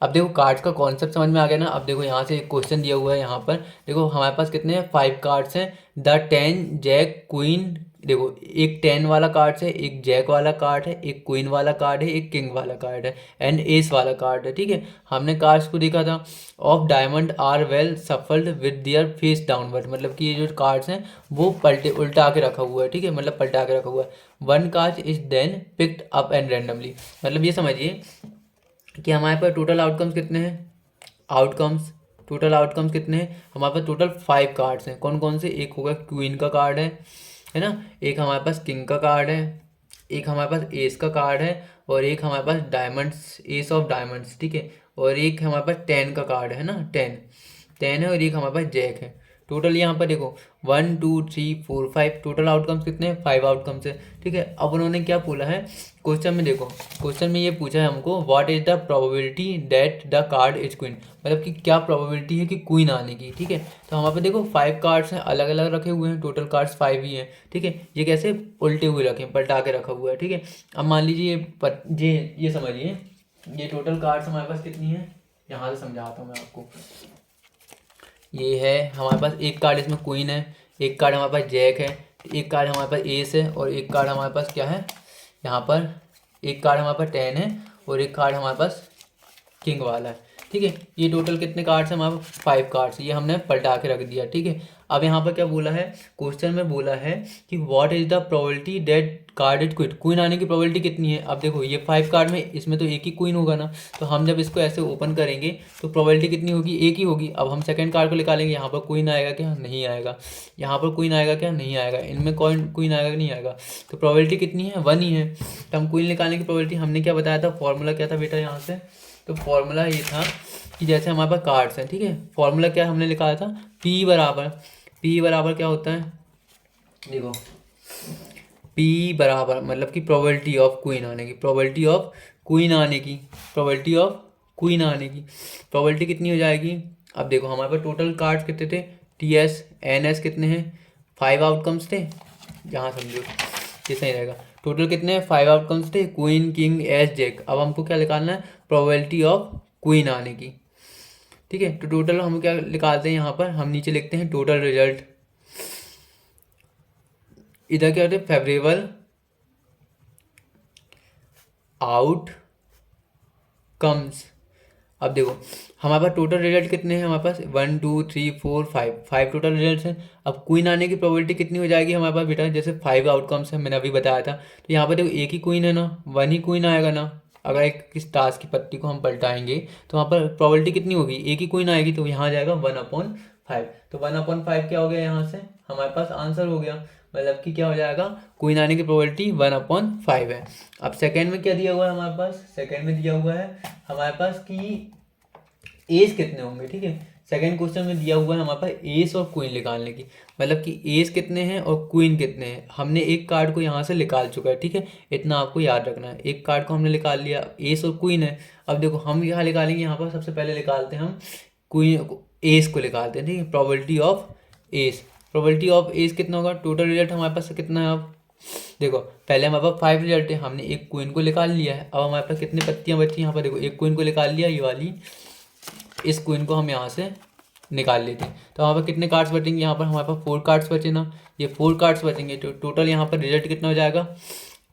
अब देखो कार्ड्स का कॉन्सेप्ट समझ में आ गया ना। अब देखो यहाँ से एक क्वेश्चन दिया हुआ है, यहाँ पर देखो हमारे पास कितने हैं, 5 कार्ड्स हैं, द 10, जैक, क्वीन। देखो एक 10 वाला कार्ड है, एक जैक वाला कार्ड है, एक क्वीन वाला कार्ड है, एक किंग वाला कार्ड है, एंड एस वाला कार्ड है, ठीक है। हमने कार्ड्स को देखा था, of diamond are well shuffled with their face downward, मतलब कि ये जो कार्ड्स हैं वो पलटे उल्टा के रखा हुआ है, ठीक है, मतलब पलटा के रखा हुआ है। 1 card is then picked up and randomly, मतलब ये समझिए कि हमारे पास टोटल आउटकम्स कितने हैं, टोटल आउटकम्स कितने हैं हमारे पास, टोटल 5 कार्ड्स हैं। कौन कौन से, एक होगा क्वीन का कार्ड है ना, एक हमारे पास किंग का कार्ड है, एक हमारे पास एस का कार्ड है और एक हमारे पास डायमंड्स, एस ऑफ डायमंड्स, ठीक है, और एक हमारे पास 10 का कार्ड है ना, 10 है, और एक हमारे पास जैक है। टोटल यहाँ पर देखो 1 2 3 4 5, टोटल आउटकम्स कितने हैं, 5 आउटकम्स है, ठीक है। अब उन्होंने क्या बोला है क्वेश्चन में, देखो क्वेश्चन में ये पूछा है हमको, what is the probability that the card is queen, मतलब कि क्या प्रोबेबिलिटी है कि क्वीन आने की, ठीक है। तो हमारे पे देखो 5 कार्ड्स हैं, अलग अलग रखे हुए हैं, टोटल कार्ड्स 5 ही हैं, ठीक है। ये कैसे उल्टे हुए रखे हैं, पलटा के रखा हुआ है, ठीक है। अब मान लीजिए ये समझिए, ये टोटल कार्ड्स हमारे पास कितनी है, यहाँ से समझाता हूँ मैं आपको। ये है हमारे पास एक कार्ड, इसमें क्वीन है, एक कार्ड हमारे पास जैक है, एक कार्ड हमारे पास एस है, और एक कार्ड हमारे पास क्या है यहाँ पर, एक कार्ड हमारे पास 10 है, और एक कार्ड हमारे पास किंग वाला है, ठीक है। ये टोटल कितने कार्ड्स हैं हमारे पास, 5 कार्ड्स, ये हमने पलटा के रख दिया, ठीक है। अब यहाँ पर क्या बोला है, क्वेश्चन में बोला है कि what is the probability that card is quit, queen आने की प्रोबेबिलिटी कितनी है। अब देखो ये 5 कार्ड में इसमें तो एक ही क्वीन होगा ना, तो हम जब इसको ऐसे ओपन करेंगे तो प्रोबेबिलिटी कितनी होगी, एक ही होगी। अब हम सेकंड कार्ड को निकालेंगे, यहाँ पर क्वीन आएगा क्या, नहीं आएगा, यहाँ पर क्वीन आएगा क्या, नहीं आएगा, इनमें कौन क्वीन आएगा कि नहीं आएगा, तो प्रोबेबिलिटी कितनी है, 1 ही है। तो हम क्वीन निकालने की प्रोबेबिलिटी हमने क्या बताया था, फॉर्मूला क्या था बेटा यहाँ से, तो फॉर्मूला ये था कि जैसे हमारे पास कार्ड्स हैं, ठीक है, फॉर्मूला क्या हमने लिखा था, पी बराबर क्या होता है, देखो पी बराबर मतलब कि प्रोबेबिलिटी ऑफ क्वीन आने की, प्रोबेबिलिटी ऑफ क्वीन आने की, प्रोबेबिलिटी ऑफ क्वीन आने की प्रोबेबिलिटी कितनी हो जाएगी। अब देखो हमारे पास टोटल कार्ड्स कितने थे, टी एस एन एस कितने हैं, 5 आउटकम्स थे, यहाँ समझो ये सही रहेगा, टोटल कितने हैं, 5 आउटकम्स थे, क्वीन किंग एस जैक। अब हमको क्या निकालना है, प्रोबेबिलिटी ऑफ क्वीन आने की, ठीक है। तो टोटल हम क्या निकालते हैं, यहाँ पर हम नीचे लिखते हैं टोटल रिजल्ट, इधर क्या होता है, फेवरेबल आउट कम्स। अब देखो हमारे पास टोटल रिजल्ट कितने हैं, हमारे पास 1 2 3 4 5 टोटल रिजल्ट हैं। अब क्वीन आने की प्रोबेबिलिटी कितनी हो जाएगी हमारे पास बेटा, जैसे 5 आउटकम्स है मैंने अभी बताया था, तो यहाँ पर देखो एक ही क्वीन है ना, 1 ही क्वीन आएगा ना। अगर एक इस टास्क की पत्ती को हम पलटाएंगे तो वहाँ पर प्रोबेबिलिटी कितनी होगी, एक ही क्वीन आएगी, तो यहाँ आ जाएगा 1/5। तो 1/5 क्या हो गया, यहाँ से हमारे पास आंसर हो गया, मतलब कि क्या हो जाएगा, क्वीन आने की प्रोबेबिलिटी 1/5 है। अब सेकेंड में क्या दिया हुआ है हमारे पास, सेकेंड में दिया हुआ है हमारे पास कि एज कितने होंगे, ठीक है। सेकंड क्वेश्चन में दिया हुआ है हमारे पास एस और क्वीन निकालने की, मतलब कि एस कितने हैं और क्वीन कितने हैं। हमने एक कार्ड को यहाँ से निकाल चुका है, ठीक है, इतना आपको याद रखना है, एक कार्ड को हमने निकाल लिया, एस और क्वीन है। अब देखो हम यहाँ निकालेंगे, यहाँ पर सबसे पहले निकालते हैं हम क्वीन, एस को निकालते हैं, ठीक है, probability of S, probability of S कितना होगा, टोटल रिजल्ट हमारे पास कितना है। अब देखो पहले हमारे पास 5 रिजल्ट है, हमने एक क्वीन को निकाल लिया है, अब हमारे पास कितनी पत्तियाँ बची, यहाँ पर देखो एक क्वीन को निकाल लिया, ये वाली, इस क्वीन को हम यहाँ से निकाल लेते हैं। तो वहाँ पर कितने कार्ड्स बचेंगे, यहाँ पर हमारे पास 4 कार्ड्स बचे ना, ये 4 कार्ड्स बचेंगे, तो टोटल यहाँ पर रिजल्ट कितना हो जाएगा,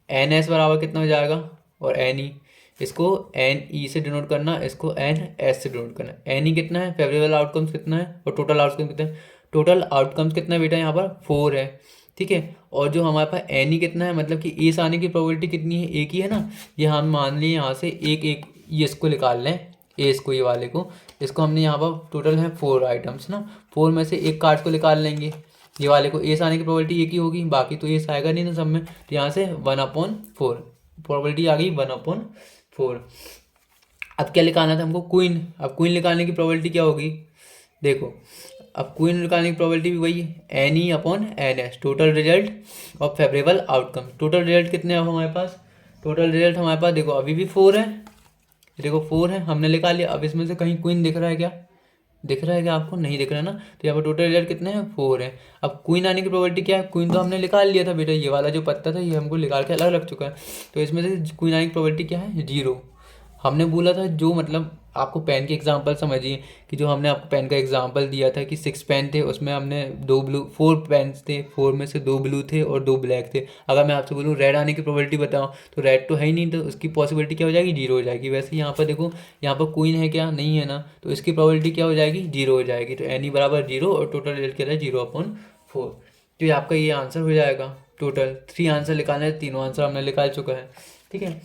एन एस बराबर कितना हो जाएगा, और एन ई, इसको एन ई से डिनोट करना, इसको एन एस से डिनोट करना। एन ई कितना है, फेवरेबल आउटकम्स कितना है, और टोटल आउटकम्स कितना है, टोटल आउटकम्स कितना है बेटा, यहाँ पर 4 है, ठीक है। और जो हमारे पास एन ई कितना है, मतलब कि एस आने की प्रोबेबिलिटी कितनी है, एक ही है ना, ये हम मान लिए यहाँ से एक एक, ये इसको निकाल लें, एस को, ये वाले को, इसको हमने यहाँ पर टोटल है 4 आइटम्स ना, 4 में से एक कार्ड को निकाल लेंगे, ये वाले को एस आने की प्रोबेबिलिटी एक ही होगी, बाकी तो एस आएगा नहीं ना सब में, तो यहाँ से 1/4 प्रोबेबिलिटी आ गई 1/4। अब क्या निकालना था हमको, क्वीन। अब क्वीन निकालने की प्रोबेबिलिटी क्या होगी, देखो अब क्वीन निकालने की प्रोबेबिलिटी भी वही N E upon N S, total result और फेवरेबल आउटकम। टोटल रिजल्ट कितने हैं हमारे पास, टोटल रिजल्ट हमारे पास देखो अभी भी 4 है, देखो 4 है, हमने निकाल लिया। अब इसमें से कहीं क्वीन दिख रहा है क्या, दिख रहा है क्या आपको, नहीं दिख रहा है ना, तो यहाँ पर टोटल रिजल्ट कितने हैं, 4 है। अब क्वीन आने की प्रोबेबिलिटी क्या है, क्वीन तो हमने निकाल लिया था बेटा, ये वाला जो पत्ता था ये हमको निकाल के अलग रख चुका है, तो इसमें से क्वीन आने की प्रोबेबिलिटी क्या है, 0। हमने बोला था जो, मतलब आपको पेन के एग्जांपल समझिए कि जो हमने आपको पेन का एग्जांपल दिया था कि 6 पेन थे, उसमें हमने 4 पेन्स थे, 4 में से 2 ब्लू थे और 2 ब्लैक थे। अगर मैं आपसे बोलूँ रेड आने की प्रोबेबिलिटी बताओ, तो रेड तो है ही नहीं, तो उसकी पॉसिबिलिटी क्या हो जाएगी, 0 हो जाएगी। वैसे यहाँ पर देखो, यहाँ पर क्वीन है क्या, नहीं है ना, तो इसकी प्रोबेबिलिटी क्या हो जाएगी, 0 हो जाएगी। तो एन ई बराबर 0 और टोटल रिजल्ट क्या है 0/4, तो ये आपका ये आंसर हो जाएगा। टोटल 3 आंसर निकालना है, तीनों आंसर हमने निकाल चुका है, ठीक है।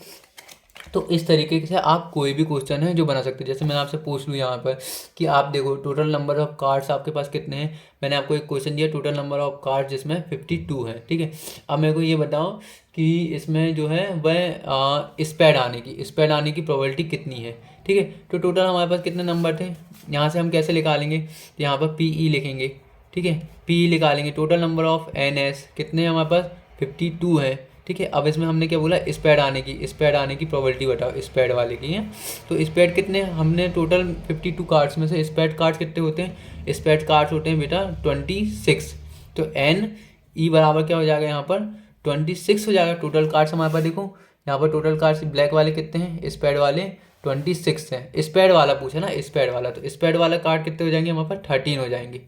तो इस तरीके से आप कोई भी क्वेश्चन है जो बना सकते हैं। जैसे मैंने आपसे पूछ लूँ यहाँ पर कि आप देखो टोटल नंबर ऑफ कार्ड्स आपके पास कितने हैं। मैंने आपको एक क्वेश्चन दिया टोटल नंबर ऑफ कार्ड्स जिसमें 52 है, ठीक है। अब मेरे को ये बताओ कि इसमें जो है वह स्पैड आने की प्रोबेबिलिटी कितनी है, ठीक है। तो टोटल हमारे पास कितने नंबर थे, यहाँ से हम कैसे निकालेंगे, तो यहाँ पर पी ई लिखेंगे, ठीक है। पी ई निकालेंगे, total number of N S कितने हैं हमारे पास 52 है, ठीक है। अब इसमें हमने क्या बोला, स्पैड आने की प्रोबेबिलिटी बताओ स्पैड वाले की है। तो स्पैड कितने, हमने टोटल 52 कार्ड्स में से स्पैड कार्ड्स कितने होते हैं, स्पैड कार्ड्स होते हैं बेटा 26। तो एन ई बराबर क्या हो जाएगा यहाँ पर 26 हो जाएगा। टोटल कार्ड्स हमारे पास देखो यहाँ पर टोटल कार्ड्स ब्लैक वाले कितने हैं, स्पैड वाले 26 हैं। स्पैड वाला पूछा ना, स्पैड वाला, तो स्पैड वाला कार्ड कितने हो जाएंगे हमारे पास 13 हो जाएंगे।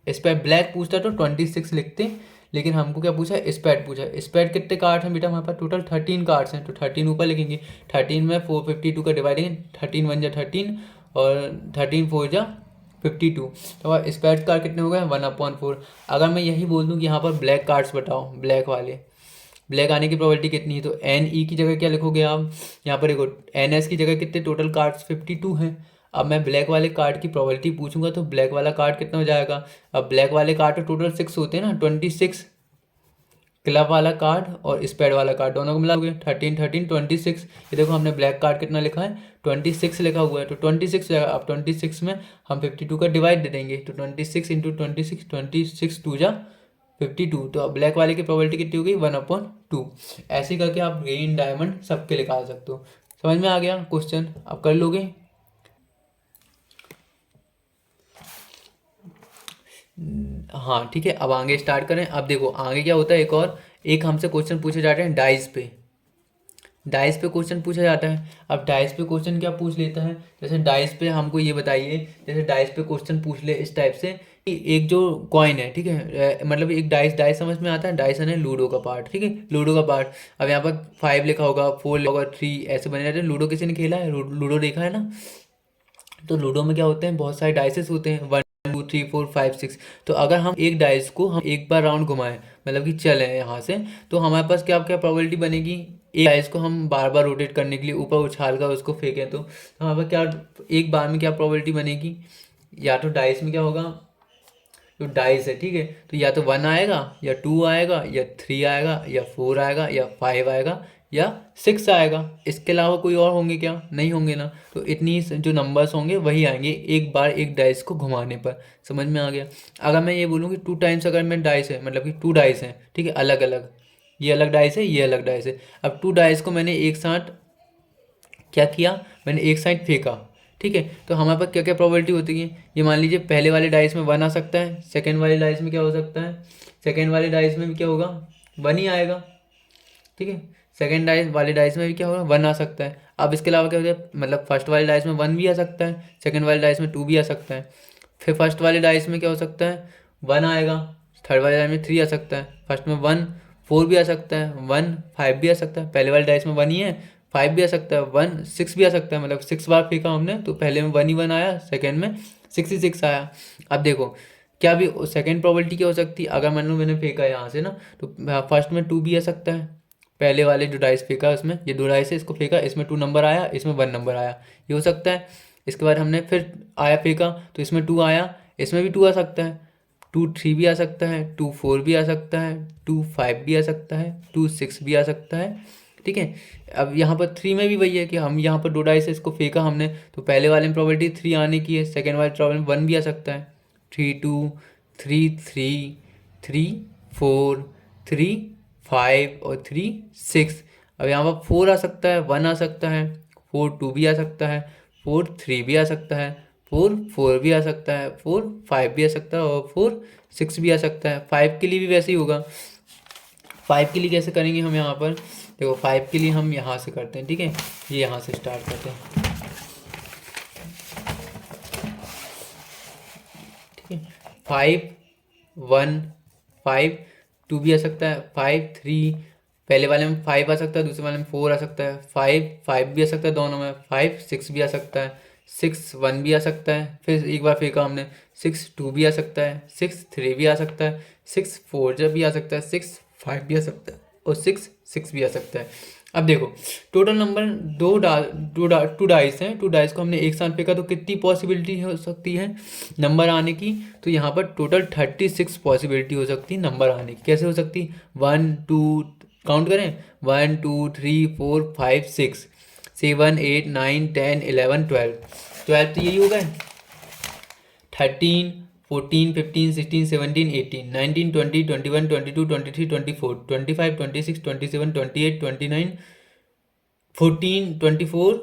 स्पैड ब्लैक पूछता तो 26 लिखते, लेकिन हमको क्या पूछा, स्पैड पूछा। स्पैड कितने कार्ड्स हैं बेटा हमारे पास टोटल 13 कार्ड्स हैं, तो 13 ऊपर लिखेंगे। 13 में 452 का डिवाइडिंग 13 1 जा 13 और 13 4 जा 52। तो स्पैड कार्ड कितने हो गए 1/4। अगर मैं यही बोल दूँ कि यहाँ पर ब्लैक कार्ड्स बताओ, ब्लैक वाले, ब्लैक आने की प्रोबेबिलिटी कितनी है, तो एन ई की जगह क्या लिखोगे आप, यहाँ पर देखो एन एस की जगह कितने टोटल कार्ड्स 52 हैं। अब मैं ब्लैक वाले कार्ड की प्रोबेबिलिटी पूछूंगा तो ब्लैक वाला कार्ड कितना हो जाएगा। अब ब्लैक वाले कार्ड तो टोटल 6 होते हैं ना, 26 क्लब वाला कार्ड और स्पैड वाला कार्ड दोनों को मिला हुआ 13 13 26। ये देखो हमने ब्लैक कार्ड कितना लिखा है 26 लिखा हुआ है, तो 26 जाएगा। अब 26 में हम 52 का डिवाइड दे देंगे, तो 26 इंटू 26, 26 2 जा 52। तो अब ब्लैक वाले की प्रोबेबिलिटी कितनी हो गई 1/2। ऐसे करके आप ग्रीन डायमंड सबके निकाल सकते हो। समझ में आ गया क्वेश्चन, आप कर लोगे। हाँ ठीक है, अब आगे स्टार्ट करें। अब देखो आगे क्या होता है, एक हमसे क्वेश्चन पूछे जाते हैं डाइस पे क्वेश्चन पूछा जाता है। अब डाइस पे क्वेश्चन क्या पूछ लेता है, जैसे डाइस पे हमको ये बताइए, जैसे डाइस पे क्वेश्चन पूछ ले इस टाइप से कि एक जो कॉइन है, ठीक है, मतलब एक डाइस समझ में आता है, डाइस है लूडो का पार्ट, ठीक है, लूडो का पार्ट। अब यहाँ पर 5 लिखा होगा, 4 लिखा होगा, 3 ऐसे बने रहते हैं। लूडो किसी ने खेला है, लूडो देखा है ना। तो लूडो में क्या होते हैं, बहुत सारे डाइसेस होते हैं 1 2 3 4 5 6। तो अगर हम एक डाइस को हम एक बार राउंड घुमाएं, मतलब कि चले यहाँ से, तो हमारे पास क्या क्या प्रोबेबिलिटी बनेगी, एक डाइस को हम बार बार रोटेट करने के लिए ऊपर उछाल कर उसको फेंकें, तो हमारे पास क्या एक बार में क्या प्रोबेबिलिटी बनेगी, या तो डाइस में क्या होगा, जो डाइस है, ठीक है, तो या तो 1 आएगा या 2 आएगा या 3 आएगा या 4 आएगा या 5 आएगा या 6 आएगा। इसके अलावा कोई और होंगे क्या, नहीं होंगे ना। तो इतनी जो नंबर्स होंगे वही आएंगे एक बार एक डाइस को घुमाने पर। समझ में आ गया। अगर मैं ये बोलूँ कि 2 टाइम्स अगर मैं डाइस है, मतलब कि 2 डाइस हैं, ठीक है, अलग अलग, ये अलग डाइस है ये अलग डाइस है। अब 2 डाइस को मैंने एक साथ क्या किया, मैंने एक साइड फेंका, ठीक है, तो हमारे पास क्या क्या प्रोबेबिलिटी होती है। ये मान लीजिए पहले वाले डाइस में 1 आ सकता है, सेकेंड वाले डाइस में क्या हो सकता है, सेकेंड वाले डाइस में भी क्या होगा 1 ही आएगा, ठीक है। सेकेंड डाइस वाले डाइस में भी क्या होगा 1 आ सकता है। अब इसके अलावा क्या होता है, मतलब फर्स्ट वाले डाइस में 1 भी आ सकता है, सेकेंड वाले डाइस में 2 भी आ सकता है। फिर फर्स्ट वाले डाइस में क्या हो सकता है 1 आएगा, थर्ड वाले डाइस में 3 आ सकता है, फर्स्ट में 1 4 भी आ सकता है, 1 5 भी आ सकता है। पहले वाले डाइस में 1 ही है, 5 भी आ सकता है, 1 6 भी आ सकता है, मतलब 6 बार फेंका हमने तो पहले में 1 ही 1 आया, सेकेंड में 66 आया। अब देखो क्या भी सेकेंड प्रोबेबिलिटी क्या हो सकती है, अगर मैंने फेंका यहाँ से ना, तो फर्स्ट में 2 भी आ सकता है। पहले वाले जो डाइस फेंका उसमें, ये 2 डाइस है, इसको फेंका, इसमें 2 नंबर आया, इसमें 1 नंबर आया, ये हो सकता है। इसके बाद हमने फिर आया फेंका तो इसमें 2 आया, इसमें भी 2 आ सकता है, 2 3 भी आ सकता है, 2 4 भी आ सकता है, 2 5 भी आ सकता है, 2 6 भी आ सकता है, ठीक है। अब यहाँ पर 3 में भी वही है कि हम यहाँ पर 2 डाइस है, इसको फेंका हमने, तो पहले वाले में प्रोबेबिलिटी 3 आने की है, सेकेंड वाले प्रॉब्लम 1 भी आ सकता है, 3 2 3 3 3 4 3 5 और 3 6। अब यहाँ पर 4 आ सकता है, 1 आ सकता है, 4 2 भी आ सकता है, 4 3 भी आ सकता है, 4 4 भी आ सकता है, 4 5 भी आ सकता है और 4 6 भी आ सकता है। 5 के लिए भी वैसे ही होगा। 5 के लिए कैसे करेंगे हम, यहाँ पर देखो 5 के लिए हम यहाँ से करते हैं, ठीक है, ये यहाँ से स्टार्ट करते हैं, ठीक है। 5 1 5 2 भी आ सकता है, 5 3, पहले वाले में 5 आ सकता है, दूसरे वाले में 4 आ सकता है, 5 5 भी आ सकता है, दोनों में 5 6 भी आ सकता है, 6 1 भी आ सकता है, फिर एक बार फेंका हमने 6 2 भी आ सकता है, 6 3 भी आ सकता है, 6 4 जब भी आ सकता है, 6 5 भी आ सकता है और 6 6 भी आ सकता है। अब देखो टोटल नंबर टू डाइस हैं, टू डाइस को हमने एक साथ फेंका तो कितनी पॉसिबिलिटी हो सकती है नंबर आने की, तो यहाँ पर टोटल 36 पॉसिबिलिटी हो सकती है नंबर आने की। कैसे हो सकती? 1 2 काउंट करें, 1 2 3 4 5 6 7 8 9 10 11 12 12 तो यही हो गए, 13 14 15 16 17 18 19 20 21 22 23 24 25 26 27 28 29 14 24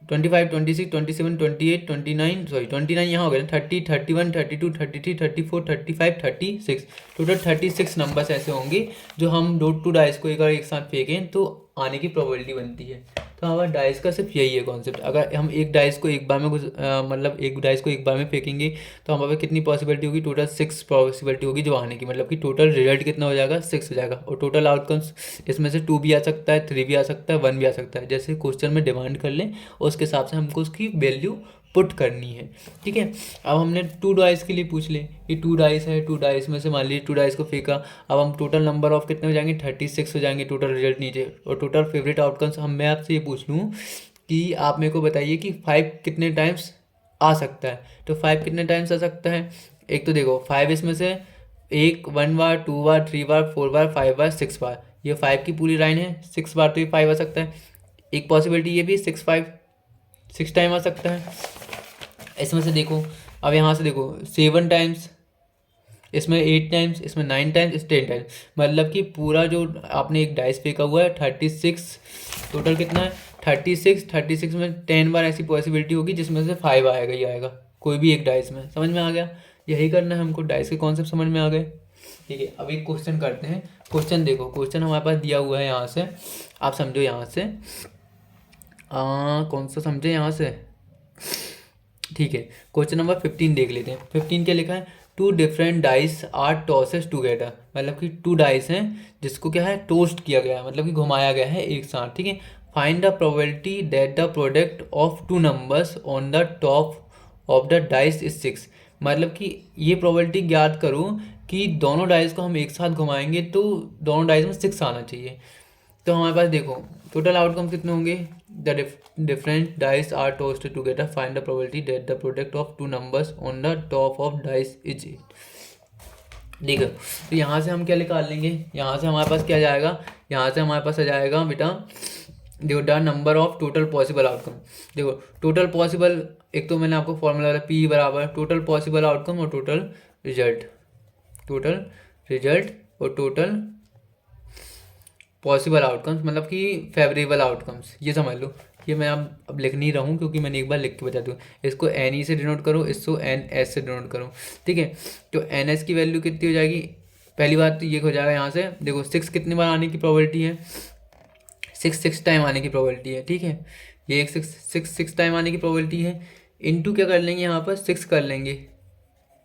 25 26 27 28 29 सॉरी 29 यहाँ हो गया, 30 31 32 33 34 35 36 टोटल 36 नंबर्स ऐसे होंगे जो हम दो टू डाइस को एक साथ फेंकें तो आने की प्रोबेबिलिटी बनती है। तो हमारा डाइस का सिर्फ यही है कॉन्सेप्ट। अगर हम एक डाइस को एक बार में मतलब एक डाइस को एक बार में फेंकेंगे तो हमारे पास कितनी पॉसिबिलिटी होगी? टोटल 6 पॉसिबिलिटी होगी जो आने की, मतलब कि टोटल रिजल्ट कितना हो जाएगा? 6 हो जाएगा। और टोटल आउटकम्स इसमें से 2 भी आ सकता है, 3 भी आ सकता है, 1 भी आ सकता है, जैसे क्वेश्चन में डिमांड कर लें और उसके हिसाब से हमको उसकी वैल्यू पुट करनी है। ठीक है, अब हमने टू डाइस के लिए पूछ ले कि टू डाइस है, टू डाइस में से मान लीजिए टू डाइस को फेंका, अब हम टोटल नंबर ऑफ कितने हो जाएंगे? 36 हो जाएंगे टोटल रिजल्ट नीचे। और टोटल फेवरेट आउटकम्स मैं आपसे ये पूछ लूँ कि आप मेरे को बताइए कि 5 कितने टाइम्स आ सकता है। तो 5 कितने टाइम्स आ सकता है? एक तो देखो 5 इसमें से एक 1 बार, 2 बार, 3 बार, 4 बार, 5 बार, 6 बार, ये 5 की पूरी लाइन है, 6 बार तो ये 5 आ सकता है। एक पॉसिबिलिटी ये भी 6 टाइम आ सकता है इसमें से। देखो अब यहाँ से देखो 7 टाइम्स, इसमें 8 टाइम्स, इसमें 9 टाइम्स, इस 10 टाइम्स, मतलब कि पूरा जो आपने एक डाइस फेंका हुआ है 36, टोटल कितना है? 36 में 10 बार ऐसी पॉसिबिलिटी होगी जिसमें से 5 आएगा ही आएगा, कोई भी एक डाइस में। समझ में आ गया? यही करना है हमको, डाइस के कॉन्सेप्ट समझ में आ गए। ठीक है, अब एक क्वेश्चन करते हैं। क्वेश्चन देखो, क्वेश्चन हमारे पास दिया हुआ है यहाँ से, आप समझो यहाँ से, कौन सा समझे यहाँ से? ठीक है, क्वेश्चन नंबर 15 देख लेते हैं। 15 क्या लिखा है? 2 different dice are tosses together, मतलब कि 2 डाइस हैं जिसको क्या है? टोस्ट किया गया है, मतलब कि घुमाया गया है एक साथ। ठीक है, find the probability that the product of 2 numbers on the top of the dice is 6, मतलब कि ये प्रोबेबिलिटी ज्ञात करो कि दोनों डाइस को हम एक साथ घुमाएंगे तो दोनों डाइस में 6 आना चाहिए। तो हमारे पास देखो टोटल आउटकम कितने होंगे? The different dice are tossed together, find the probability that the product of 2 numbers on the top of dice is 8। देखो तो यहाँ से हम क्या निकाल लेंगे? यहाँ से हमारे पास क्या आ जाएगा? यहाँ से हमारे पास आ जाएगा बेटा, देखो the number of total possible outcome. देखो टोटल पॉसिबल, एक तो मैंने आपको फॉर्मूला बताया P बराबर टोटल पॉसिबल आउटकम और टोटल रिजल्ट, टोटल रिजल्ट और टोटल पॉसिबल आउटकम्स, मतलब कि फेवरेबल आउटकम्स, ये समझ लो। ये मैं अब लिख नहीं रहा हूँ क्योंकि मैंने एक बार लिख के बता दूँ। इसको NE से डिनोट करो, इसको NS से डिनोट करो। ठीक है, तो NS की वैल्यू कितनी हो जाएगी? पहली बात तो ये हो जाएगा, यहाँ से देखो 6 कितनी बार आने की प्रोबेबिलिटी है? 6 टाइम आने की प्रोबेबिलिटी है। ठीक है, ये एक 6 टाइम आने की प्रोबेबिलिटी है। इनटू क्या कर लेंगे? यहाँ पर 6 कर लेंगे,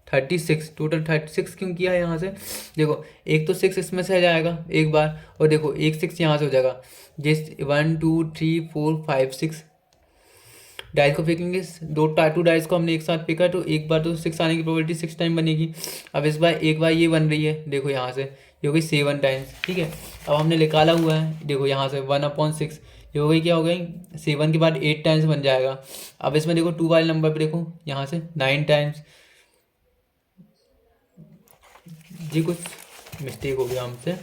36, टोटल 36 क्यों किया है यहाँ से? देखो एक तो 6 इसमें से आ जाएगा एक बार, और देखो एक 6 यहाँ से हो जाएगा। जिस 1 2 3 4 5 6 डाइस को फेंकेंगे, टू डाइस को हमने एक साथ फेंका तो एक बार तो 6 आने की प्रोबेबिलिटी 6 टाइम बनेगी। अब इस बार एक बार ये बन रही है, देखो यहाँ से ये हो गई 7 टाइम्स। ठीक है, अब हमने निकाला हुआ है, देखो यहाँ से 1/6 ये हो गई, क्या हो गई? 7 के बाद 8 टाइम्स बन जाएगा। अब इसमें देखो 2 वाले नंबर पर देखो यहाँ से 9 टाइम्स, जी कुछ मिस्टेक हो गया हमसे,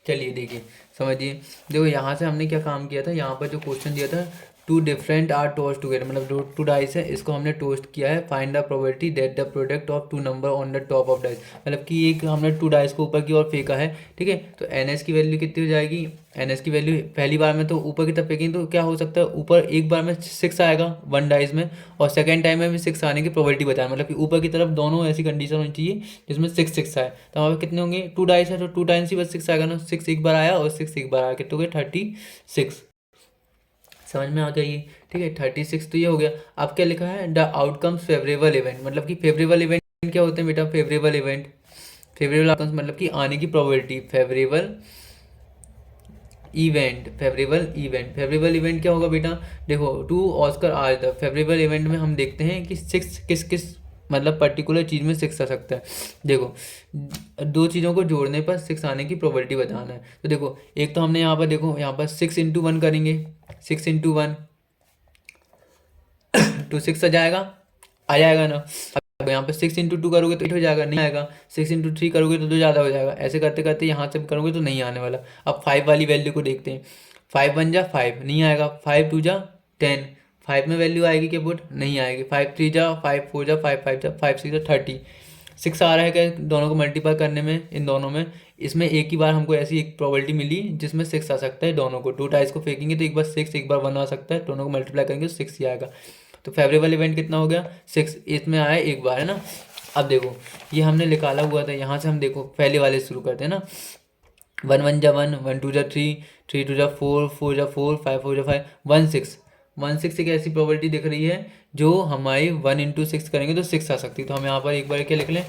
चलिए देखिए समझिए। देखो यहाँ से हमने क्या काम किया था, यहाँ पर जो क्वेश्चन दिया था 2 डिफरेंट आर टोस्ट टुगेदर, मतलब 2 डाइस है, इसको हमने टोस्ट किया है। Find the probability that the product of 2 number on the top of dice, मतलब कि एक हमने 2 डाइस को ऊपर की ओर फेंका है। ठीक है, तो NS की वैल्यू कितनी हो जाएगी? NS की वैल्यू पहली बार में तो ऊपर की तरफ फेंकेंगे तो क्या हो सकता है? ऊपर एक बार में 6 आएगा 1 डाइस में, और सेकेंड टाइम में भी 6 आने की प्रोबेबिलिटी बताया, मतलब कि ऊपर की तरफ दोनों ऐसी कंडीशन होनी चाहिए जिसमें 6 आए। तो हमारे कितने होंगे? 2 डाइस है तो 2 टाइम्स ही बस 6 आएगा ना, 6 एक बार आया और 6 एक बार आया, कितने हो गए? 36। समझ में आ गया ये? ठीक है, 36 तो ये हो गया। अब क्या लिखा है? द आउटकम्स फेवरेबल इवेंट, मतलब कि फेवरेबल इवेंट क्या होते हैं बेटा? फेवरेबल इवेंट, फेवरेबल आउटकम्स मतलब कि आने की probability. Favourable event, favourable event क्या होगा बेटा? देखो 2 ऑस्कर आज द फेवरेबल इवेंट में हम देखते हैं कि 6 किस किस मतलब पर्टिकुलर चीज़ में 6 आ सकता है। देखो, दो चीज़ों को जोड़ने पर 6 आने की प्रोबेबिलिटी बताना है। तो देखो, एक तो हमने यहाँ पर, देखो यहाँ पर 6 × 1 करेंगे, 6 × 1 तो 6 आ जाएगा ना। अब यहाँ पे 6 × 2 करोगे तो 8 हो जाएगा, नहीं आएगा। 6 × 3 करोगे तो 2 ज़्यादा हो जाएगा। ऐसे करते करते यहाँ से करोगे तो नहीं आने वाला। अब 5 वाली वैल्यू को देखते हैं। 5 × 1 = 5, नहीं आएगा। 5 × 2 = 10, 5 में वैल्यू आएगी क्या पुट? नहीं आएगी। 5 × 3 = 5, 4 = 5, 5 × 5 = 6 = 30। 6 आ रहा है क्या दोनों को मल्टीप्लाई करने में, इन दोनों में? इसमें एक ही बार हमको ऐसी एक प्रोबेबिलिटी मिली जिसमें 6 आ सकता है दोनों को। 2 टाइम्स को फेंकेंगे तो एक बार 6, एक बार 1 आ सकता है। दोनों को मल्टीप्लाई करेंगे तो 6 ही आएगा। तो फेवरेबल इवेंट कितना हो गया? 6। इसमें आया एक बार, है ना। अब देखो, ये हमने निकाला हुआ था, यहाँ से हम देखो पहले वाले शुरू करते हैं ना। 1 × 1 = 1, 1 × 2 = 3, 3 × 2 = 4, 4 × 4, 5 × 4 = 5, 1 6। 1 6 एक ऐसी प्रोबेबिलिटी दिख रही है जो हमारी 1 × 6 करेंगे तो 6 आ सकती है। तो हम यहाँ पर एक बार क्या लिख लें,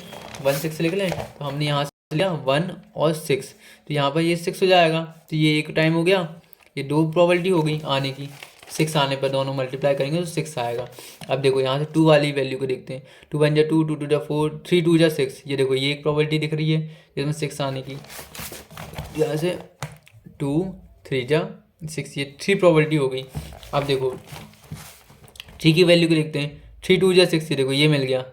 1 6 लिख लें। तो हमने यहाँ से लिया 1 और 6, तो यहाँ पर ये 6 हो जाएगा। तो ये एक टाइम हो गया, ये दो प्रोबेबिलिटी हो गई आने की। 6 आने पर दोनों मल्टीप्लाई करेंगे तो 6 आएगा। अब देखो यहाँ से 2 वाली वैल्यू को देखते हैं। 2 × 1 = 2, 2 × 2 = 4, 3 × 2 = 6। ये देखो, ये एक प्रोबेबिलिटी दिख रही है जिसमें 6 आने की। यहाँ से 2 3 × 6, ये 3 प्रोबेबिलिटी हो गई। अब देखो 3 की वैल्यू को देखते हैं। 3 × 2 = 6, ये देखो ये मिल गया।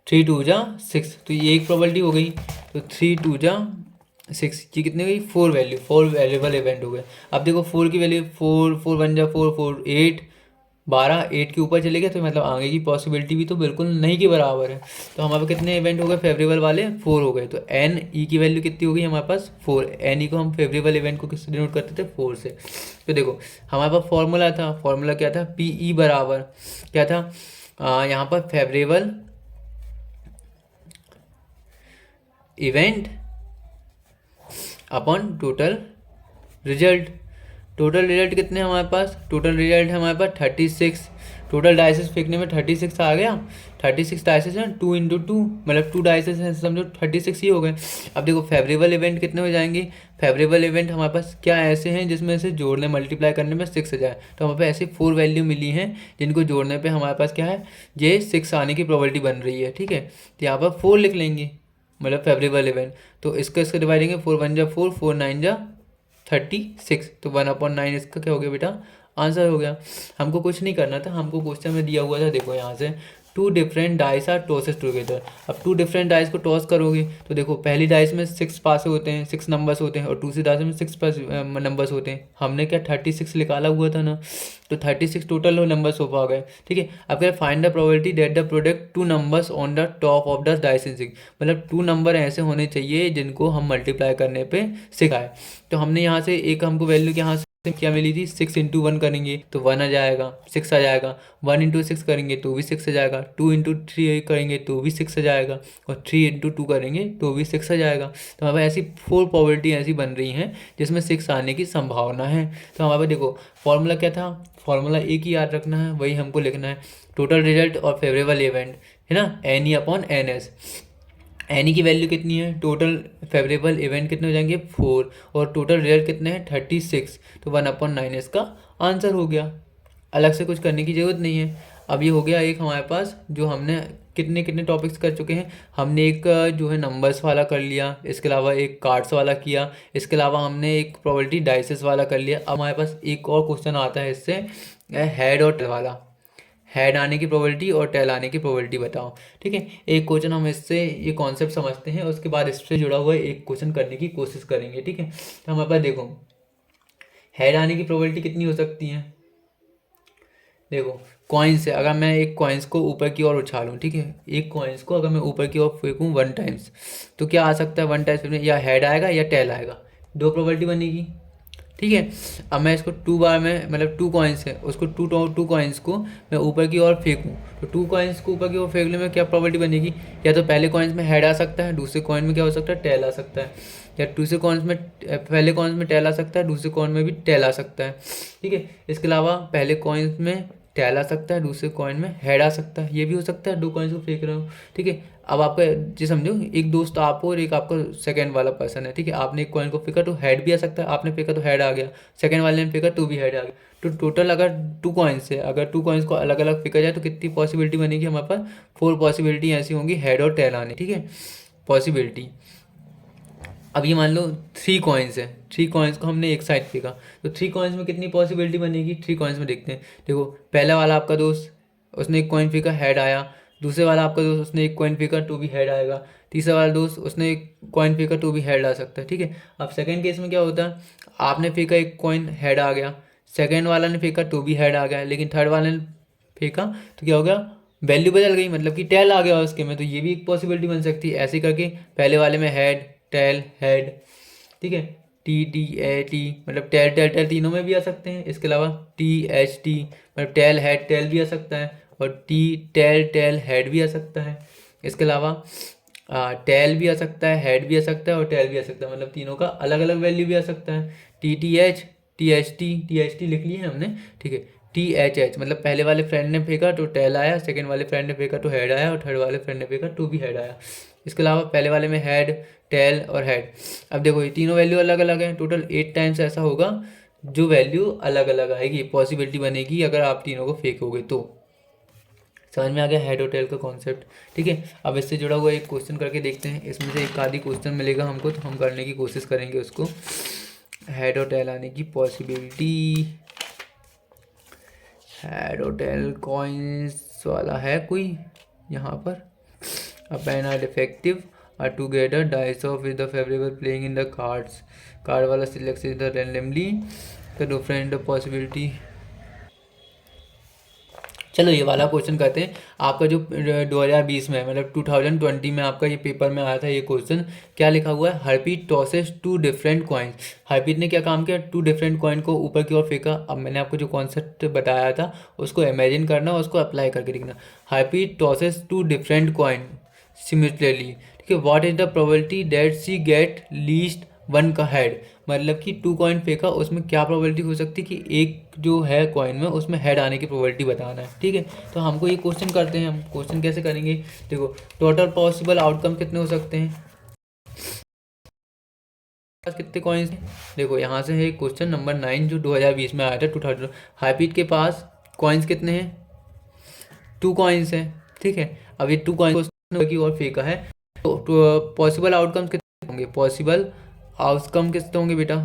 3 × 2 = 6, तो ये एक प्रोबेबिलिटी हो गई। तो 3 × 2 = 6, ये कितनी गई? 4 वैल्यू, 4 वैल्यूबल इवेंट हो गए। अब देखो 4 की वैल्यू 4, 4 × 1 = 4, 4 8 12, 8 के ऊपर चले गए तो मतलब आगे की पॉसिबिलिटी भी तो बिल्कुल नहीं के बराबर है। तो हमारे पास कितने इवेंट हो गए फेवरेबल वाले? 4 हो गए। तो एन ई की वैल्यू कितनी हो गई हमारे पास? 4। एन ई को हम फेवरेबल इवेंट को किससे डिनोट करते थे? 4 से। तो देखो हमारे पास फॉर्मूला था, फॉर्मूला क्या था? पी ई बराबर क्या था यहाँ पर? Favourable event upon total result. Total result कितने हैं हमारे पास? टोटल रिजल्ट है हमारे पास 36। टोटल डाइसेस फेंकने में 36 आ गया। 36 डाइसेस हैं, 2 × 2 मतलब 2 डाइसेस हैं, समझो 36 ही हो गए। अब देखो फेवरेबल इवेंट कितने हो जाएंगे? फेवरेबल इवेंट हमारे पास क्या ऐसे हैं जिसमें से जोड़ने मल्टीप्लाई करने में 6 आ जाए? तो हमारे पास ऐसी 4 वैल्यू मिली हैं जिनको जोड़ने पर हमारे पास क्या है? ये 6 आने की प्रोबेबिलिटी बन रही है। ठीक है, तो यहाँ पर 4 लिख लेंगे, मतलब फेवरेबल इवेंट। तो इसका डिवाइड देंगे। 4 × 1 = 4, 4 × 9 = 36। तो 1/9 इसका क्या हो गया बेटा? आंसर हो गया। हमको कुछ नहीं करना था, हमको क्वेश्चन में दिया हुआ था, देखो यहाँ से 2 different dice are tosses together. अब 2 डिफरेंट डाइस को टॉस करोगे तो देखो पहली डाइस में 6 पास होते हैं, 6 नंबर्स होते हैं, और दूसरी डाइस में 6 प्लस नंबर्स होते हैं। हमने क्या 36 निकाला हुआ था ना, तो 36 टोटल नंबर्स हो पा गए। ठीक है, अब क्या? Find the probability that the product 2 numbers on the top of the dice in 6। मतलब 2 नंबर ऐसे होने चाहिए जिनको हम मल्टीप्लाई करने पे सिखाए। तो हमने यहाँ से एक हमको वैल्यू यहाँ से क्या मिली थी? 6 × 1 करेंगे तो 1 आ जाएगा, 6 आ जाएगा। 1 × 6 करेंगे तो भी 6 आ जाएगा। 2 × 3 करेंगे तो भी 6 आ जाएगा, और 3 × 2 करेंगे तो भी 6 आ जाएगा। तो हमारे ऐसी 4 प्रोबेबिलिटी ऐसी बन रही हैं जिसमें 6 आने की संभावना है। तो हमारे देखो फॉर्मूला क्या था? फॉर्मूला एक ही याद रखना है, वही हमको लिखना है। टोटल रिजल्ट और फेवरेबल इवेंट, है ना, N E upon N S. N E की वैल्यू कितनी है? टोटल फेवरेबल इवेंट कितने हो जाएंगे? 4, और टोटल रिजल्ट कितने हैं? 36। तो 1/9 इसका आंसर हो गया। अलग से कुछ करने की ज़रूरत नहीं है। अब ये हो गया एक हमारे पास, जो हमने कितने कितने टॉपिक्स कर चुके हैं। हमने एक जो है नंबर्स वाला कर लिया, इसके अलावा एक कार्ड्स वाला किया, इसके अलावा हमने एक प्रोबेबिलिटी डाइसेस वाला कर लिया। अब हमारे पास एक और क्वेश्चन आता है इससे, हेड और टेल वाला। हेड आने की प्रोबेबिलिटी और टेल आने की प्रोबेबिलिटी बताओ। ठीक है, एक क्वेश्चन हम इससे ये कॉन्सेप्ट समझते हैं, उसके बाद इससे जुड़ा हुआ एक क्वेश्चन करने की कोशिश करेंगे। ठीक है, तो हमारे पास देखो हेड आने की प्रोबेबिलिटी कितनी हो सकती है? देखो कॉइन्स से अगर मैं एक कॉइन्स को ऊपर की ओर उछालूँ, ठीक है, एक कॉइन्स को अगर मैं ऊपर की ओर फेंकूँ 1 टाइम्स, तो क्या आ सकता है? 1 टाइम्स में या हेड आएगा या टेल आएगा, दो प्रोबेबिलिटी बनेगी। ठीक है, अब मैं इसको 2 बार में, मतलब 2 कॉइन्स है, उसको 2 कॉइन्स को मैं ऊपर की ओर फेंकूँ, तो 2 कॉइन्स को ऊपर की ओर फेंकने में क्या प्रोबेबिलिटी बनेगी? या तो पहले कॉइन्स में हेड आ सकता है, दूसरे कॉइन में क्या हो सकता है? टेल आ सकता है। या दूसरे कॉइन्स में, पहले कॉइन्स में टेल आ सकता है, दूसरे कॉइन में भी टेल आ सकता है। ठीक है, इसके अलावा पहले कॉइन्स में टेल आ सकता है, दूसरे कॉइन में हेड आ सकता है, ये भी हो सकता है। 2 कॉइन्स को फेंक रहे हो। ठीक है, अब आपका जी समझो, एक दोस्त आप हो और एक आपका सेकंड वाला पर्सन है, ठीक है। आपने एक कॉइन को फेंका तो हेड भी आ सकता है, आपने फेंका तो हेड आ गया, सेकंड वाले ने फेंका तो भी हेड आ गया। तो टोटल अगर 2 कॉइन्स है, अगर 2 कॉइन्स को अलग अलग फेंका जाए तो कितनी पॉसिबिलिटी बनेगी हमारे पास? 4 पॉसिबिलिटी ऐसी होंगी हेड और टेल आने, ठीक है, पॉसिबिलिटी। अब ये मान लो 3 कॉइन्स है, 3 कॉइन्स को हमने एक साइड फेंका, तो 3 कॉइन्स में कितनी पॉसिबिलिटी बनेगी? 3 कॉइन्स में देखते हैं। देखो, पहला वाला आपका दोस्त उसने एक कॉइन फेंका, हेड आया। दूसरे वाला आपका दोस्त उसने एक कॉइन फेंका तो भी हेड आएगा। तीसरा वाला दोस्त उसने एक कॉइन फेंका तो भी हेड आ सकता है, ठीक है। अब सेकंड केस में क्या होता है? आपने फेंका एक कॉइन, हेड आ गया, सेकंड वाला ने फेंका तो भी हेड आ गया, लेकिन थर्ड वाले ने फेंका तो क्या हो गया? वैल्यू बदल गई, मतलब कि टेल आ गया उसके में, तो ये भी एक पॉसिबिलिटी बन सकती है। ऐसे करके पहले वाले में हेड टेल हेड, ठीक है, टी टी ए टी, मतलब टेल टेल टेल तीनों में भी आ सकते हैं। इसके अलावा टी एच टी, मतलब टेल हेड टेल भी आ सकता है, और टी टेल टेल हेड भी आ सकता है। इसके अलावा टेल भी आ सकता है, हेड भी आ सकता है, और टेल भी आ सकता है, मतलब तीनों का अलग अलग वैल्यू भी आ सकता है। टी एच टी लिख लिए हैं हमने, ठीक है। टी एच एच मतलब पहले वाले फ्रेंड ने फेंका तो टेल आया, सेकंड वाले फ्रेंड ने फेंका तो हेड आया, और थर्ड वाले फ्रेंड ने फेंका तो भी हेड आया। इसके अलावा पहले वाले में हेड टेल और हेड। अब देखो, ये तीनों वैल्यू अलग अलग हैं, टोटल 8 टाइम्स ऐसा होगा जो वैल्यू अलग अलग आएगी, पॉसिबिलिटी बनेगी अगर आप तीनों को फेंकोगे तो। समझ में आ गया हेड और टेल का कॉन्सेप्ट, ठीक है। अब इससे जुड़ा हुआ एक क्वेश्चन करके देखते हैं, इसमें से एक आधी क्वेश्चन मिलेगा हमको तो हम करने की कोशिश करेंगे उसको। हेड और टेल आने की पॉसिबिलिटी, हेड और टेल कॉइन्स वाला है कोई यहाँ पर। A pen are defective are together dice off with the favorable playing in the cards. Card वाला select is the randomly the different possibility। चलो ये वाला क्वेश्चन करते हैं। आपका जो 2020 में मतलब 2020 में आपका ये पेपर में आया था ये क्वेश्चन, क्या लिखा हुआ है? Harpreet tosses 2 different coins. Harpreet ने क्या काम किया? 2 डिफरेंट कॉइन को ऊपर की ओर फेंका। अब मैंने आपको जो कॉन्सेप्ट बताया था उसको इमेजिन करना, उसको अप्लाई करके देखना। Harpreet tosses 2 different coin similarly, ठीक है। What is the probability that she get least 1 का हेड, मतलब कि 2 कॉइन फेंका, उसमें क्या प्रोबेबिलिटी हो सकती है कि एक जो है कॉइन में उसमें हेड आने की प्रोबेबिलिटी बताना है, ठीक है। तो हमको ये क्वेश्चन करते हैं, हम क्वेश्चन कैसे करेंगे? देखो, टोटल पॉसिबल आउटकम कितने हो सकते हैं, कितने कॉइन्स हैं? देखो यहाँ से है क्वेश्चन नंबर 9 जो 2020 में आया था 2000। हाईपीट के पास कॉइन्स कितने हैं? 2 कॉइन्स हैं, ठीक है। अब ये 2 कॉइन्स की और फेंका है, तो पॉसिबल आउटकम्स कितने होंगे? पॉसिबल आउटकम कितने होंगे बेटा?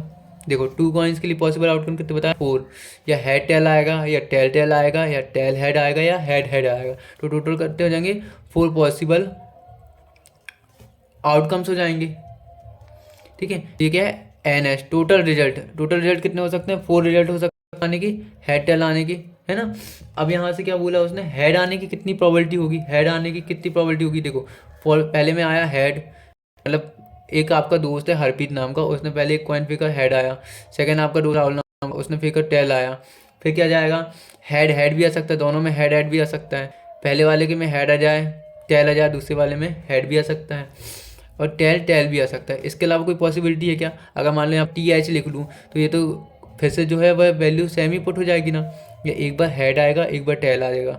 देखो, 2 कॉइन्स के लिए पॉसिबल आउटकम कितने बताया? 4। या हेड टेल आएगा, या टेल टेल आएगा, या टेल हेड आएगा, या हेड हेड आएगा। तो टोटल करते हो जाएंगे 4 पॉसिबल आउटकम्स हो जाएंगे, ठीक है। ठीक है, N S total result, total result कितने हो सकते हैं? 4 रिजल्ट हो सकते हैं आने की, हेड टेल आने की, है ना। अब यहाँ से क्या बोला उसने? हेड आने की कितनी प्रोबेबिलिटी होगी? हेड आने की कितनी प्रोबेबिलिटी होगी? देखो, पहले में आया हेड, मतलब एक आपका दोस्त है हरप्रीत नाम का, उसने पहले एक कॉइन फेंका, हेड आया। सेकंड आपका दोस्त राहुल नाम का, उसने फेंका, टेल आया। फिर क्या जाएगा? हेड हेड भी आ सकता है, दोनों में हेड हेड भी आ सकता है। पहले वाले के में हेड आ जाए, टेल आ जाए, दूसरे वाले में हेड भी आ सकता है, और टेल टेल भी आ सकता है। इसके अलावा कोई पॉसिबिलिटी है क्या? अगर मान लो आप टी एच लिख लूँ तो ये तो फिर से जो है वह वैल्यू सेम ही पुट हो जाएगी ना। या एक बार हेड आएगा, एक बार टेल आ जाएगा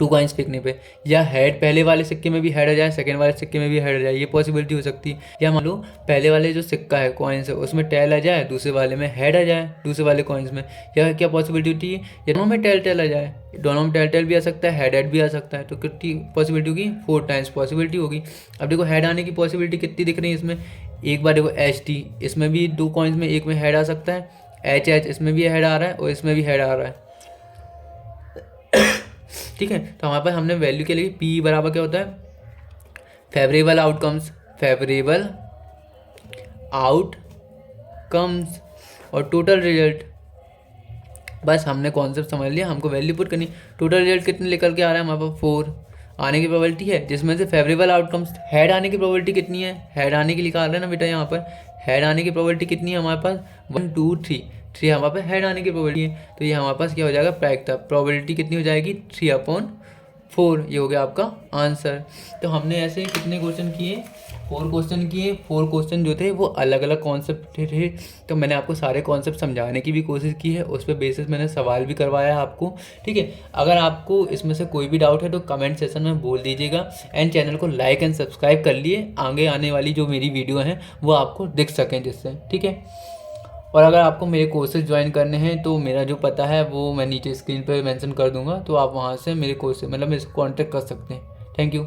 2 कॉइन्स फेंकने पे। या हेड पहले वाले सिक्के में भी हेड आ जाए, सेकंड वाले सिक्के में भी हेड आ जाए, ये पॉसिबिलिटी हो सकती है। या मान लो पहले वाले जो सिक्का है कॉइन्स है उसमें टेल आ जाए, दूसरे वाले में हेड आ जाए, दूसरे वाले कॉइन्स में। या क्या पॉसिबिलिटी होती है? या दोनों में टेल टेल आ जाए, दोनों में टेल टेल भी आ सकता है, हेड हेड भी आ सकता है। तो कितनी पॉसिबिलिटी होगी? 4 टाइम्स पॉसिबिलिटी होगी। अब देखो, हेड आने की पॉसिबिलिटी कितनी दिख रही है इसमें? एक बार देखो, एच टी, इसमें भी 2 कॉइन्स में एक में हेड आ सकता है। एच एच, इसमें भी हेड आ रहा है और इसमें भी हेड आ रहा है, ठीक है। तो हमारे पास हमने वैल्यू के लिए पी बराबर क्या होता है? फेवरेबल आउटकम्स, फेवरेबल आउटकम्स और टोटल रिजल्ट। बस हमने कॉन्सेप्ट समझ लिया, हमको वैल्यू पुट करनी। टोटल रिजल्ट कितने निकल के आ रहा है हमारे पास? 4 आने की प्रोबेबिलिटी है, जिसमें से फेवरेबल आउटकम्स, हेड आने की प्रोबेबिलिटी कितनी है? हेड आने की लिखा रहा है ना बेटा यहाँ पर, हेड आने की प्रोबेबिलिटी कितनी है हमारे पास? 1 2 3, 3 हमारे पास हेड आने की प्रोबेबिलिटी है। तो ये हमारे पास क्या हो जाएगा? प्रायिकता, प्रोबेबिलिटी कितनी हो जाएगी? 3/4। 4, ये हो गया आपका आंसर। तो हमने ऐसे कितने क्वेश्चन किए, 4 क्वेश्चन किए। 4 क्वेश्चन जो थे वो अलग अलग कॉन्सेप्ट थे। तो मैंने आपको सारे कॉन्सेप्ट समझाने की भी कोशिश की है, उस पर बेसिस मैंने सवाल भी करवाया है आपको, ठीक है। अगर आपको इसमें से कोई भी डाउट है तो कमेंट सेक्शन में बोल दीजिएगा। एंड चैनल को लाइक एंड सब्सक्राइब कर लिए, आगे आने वाली जो मेरी वीडियो हैं वो आपको दिख सकें जिससे, ठीक है। और अगर आपको मेरे कोर्सेज ज्वाइन करने हैं तो मेरा जो पता है वो मैं नीचे स्क्रीन पर मेंशन कर दूंगा, तो आप वहाँ से मेरे कोर्स मतलब मेरे से कॉन्टैक्ट कर सकते हैं। Thank you.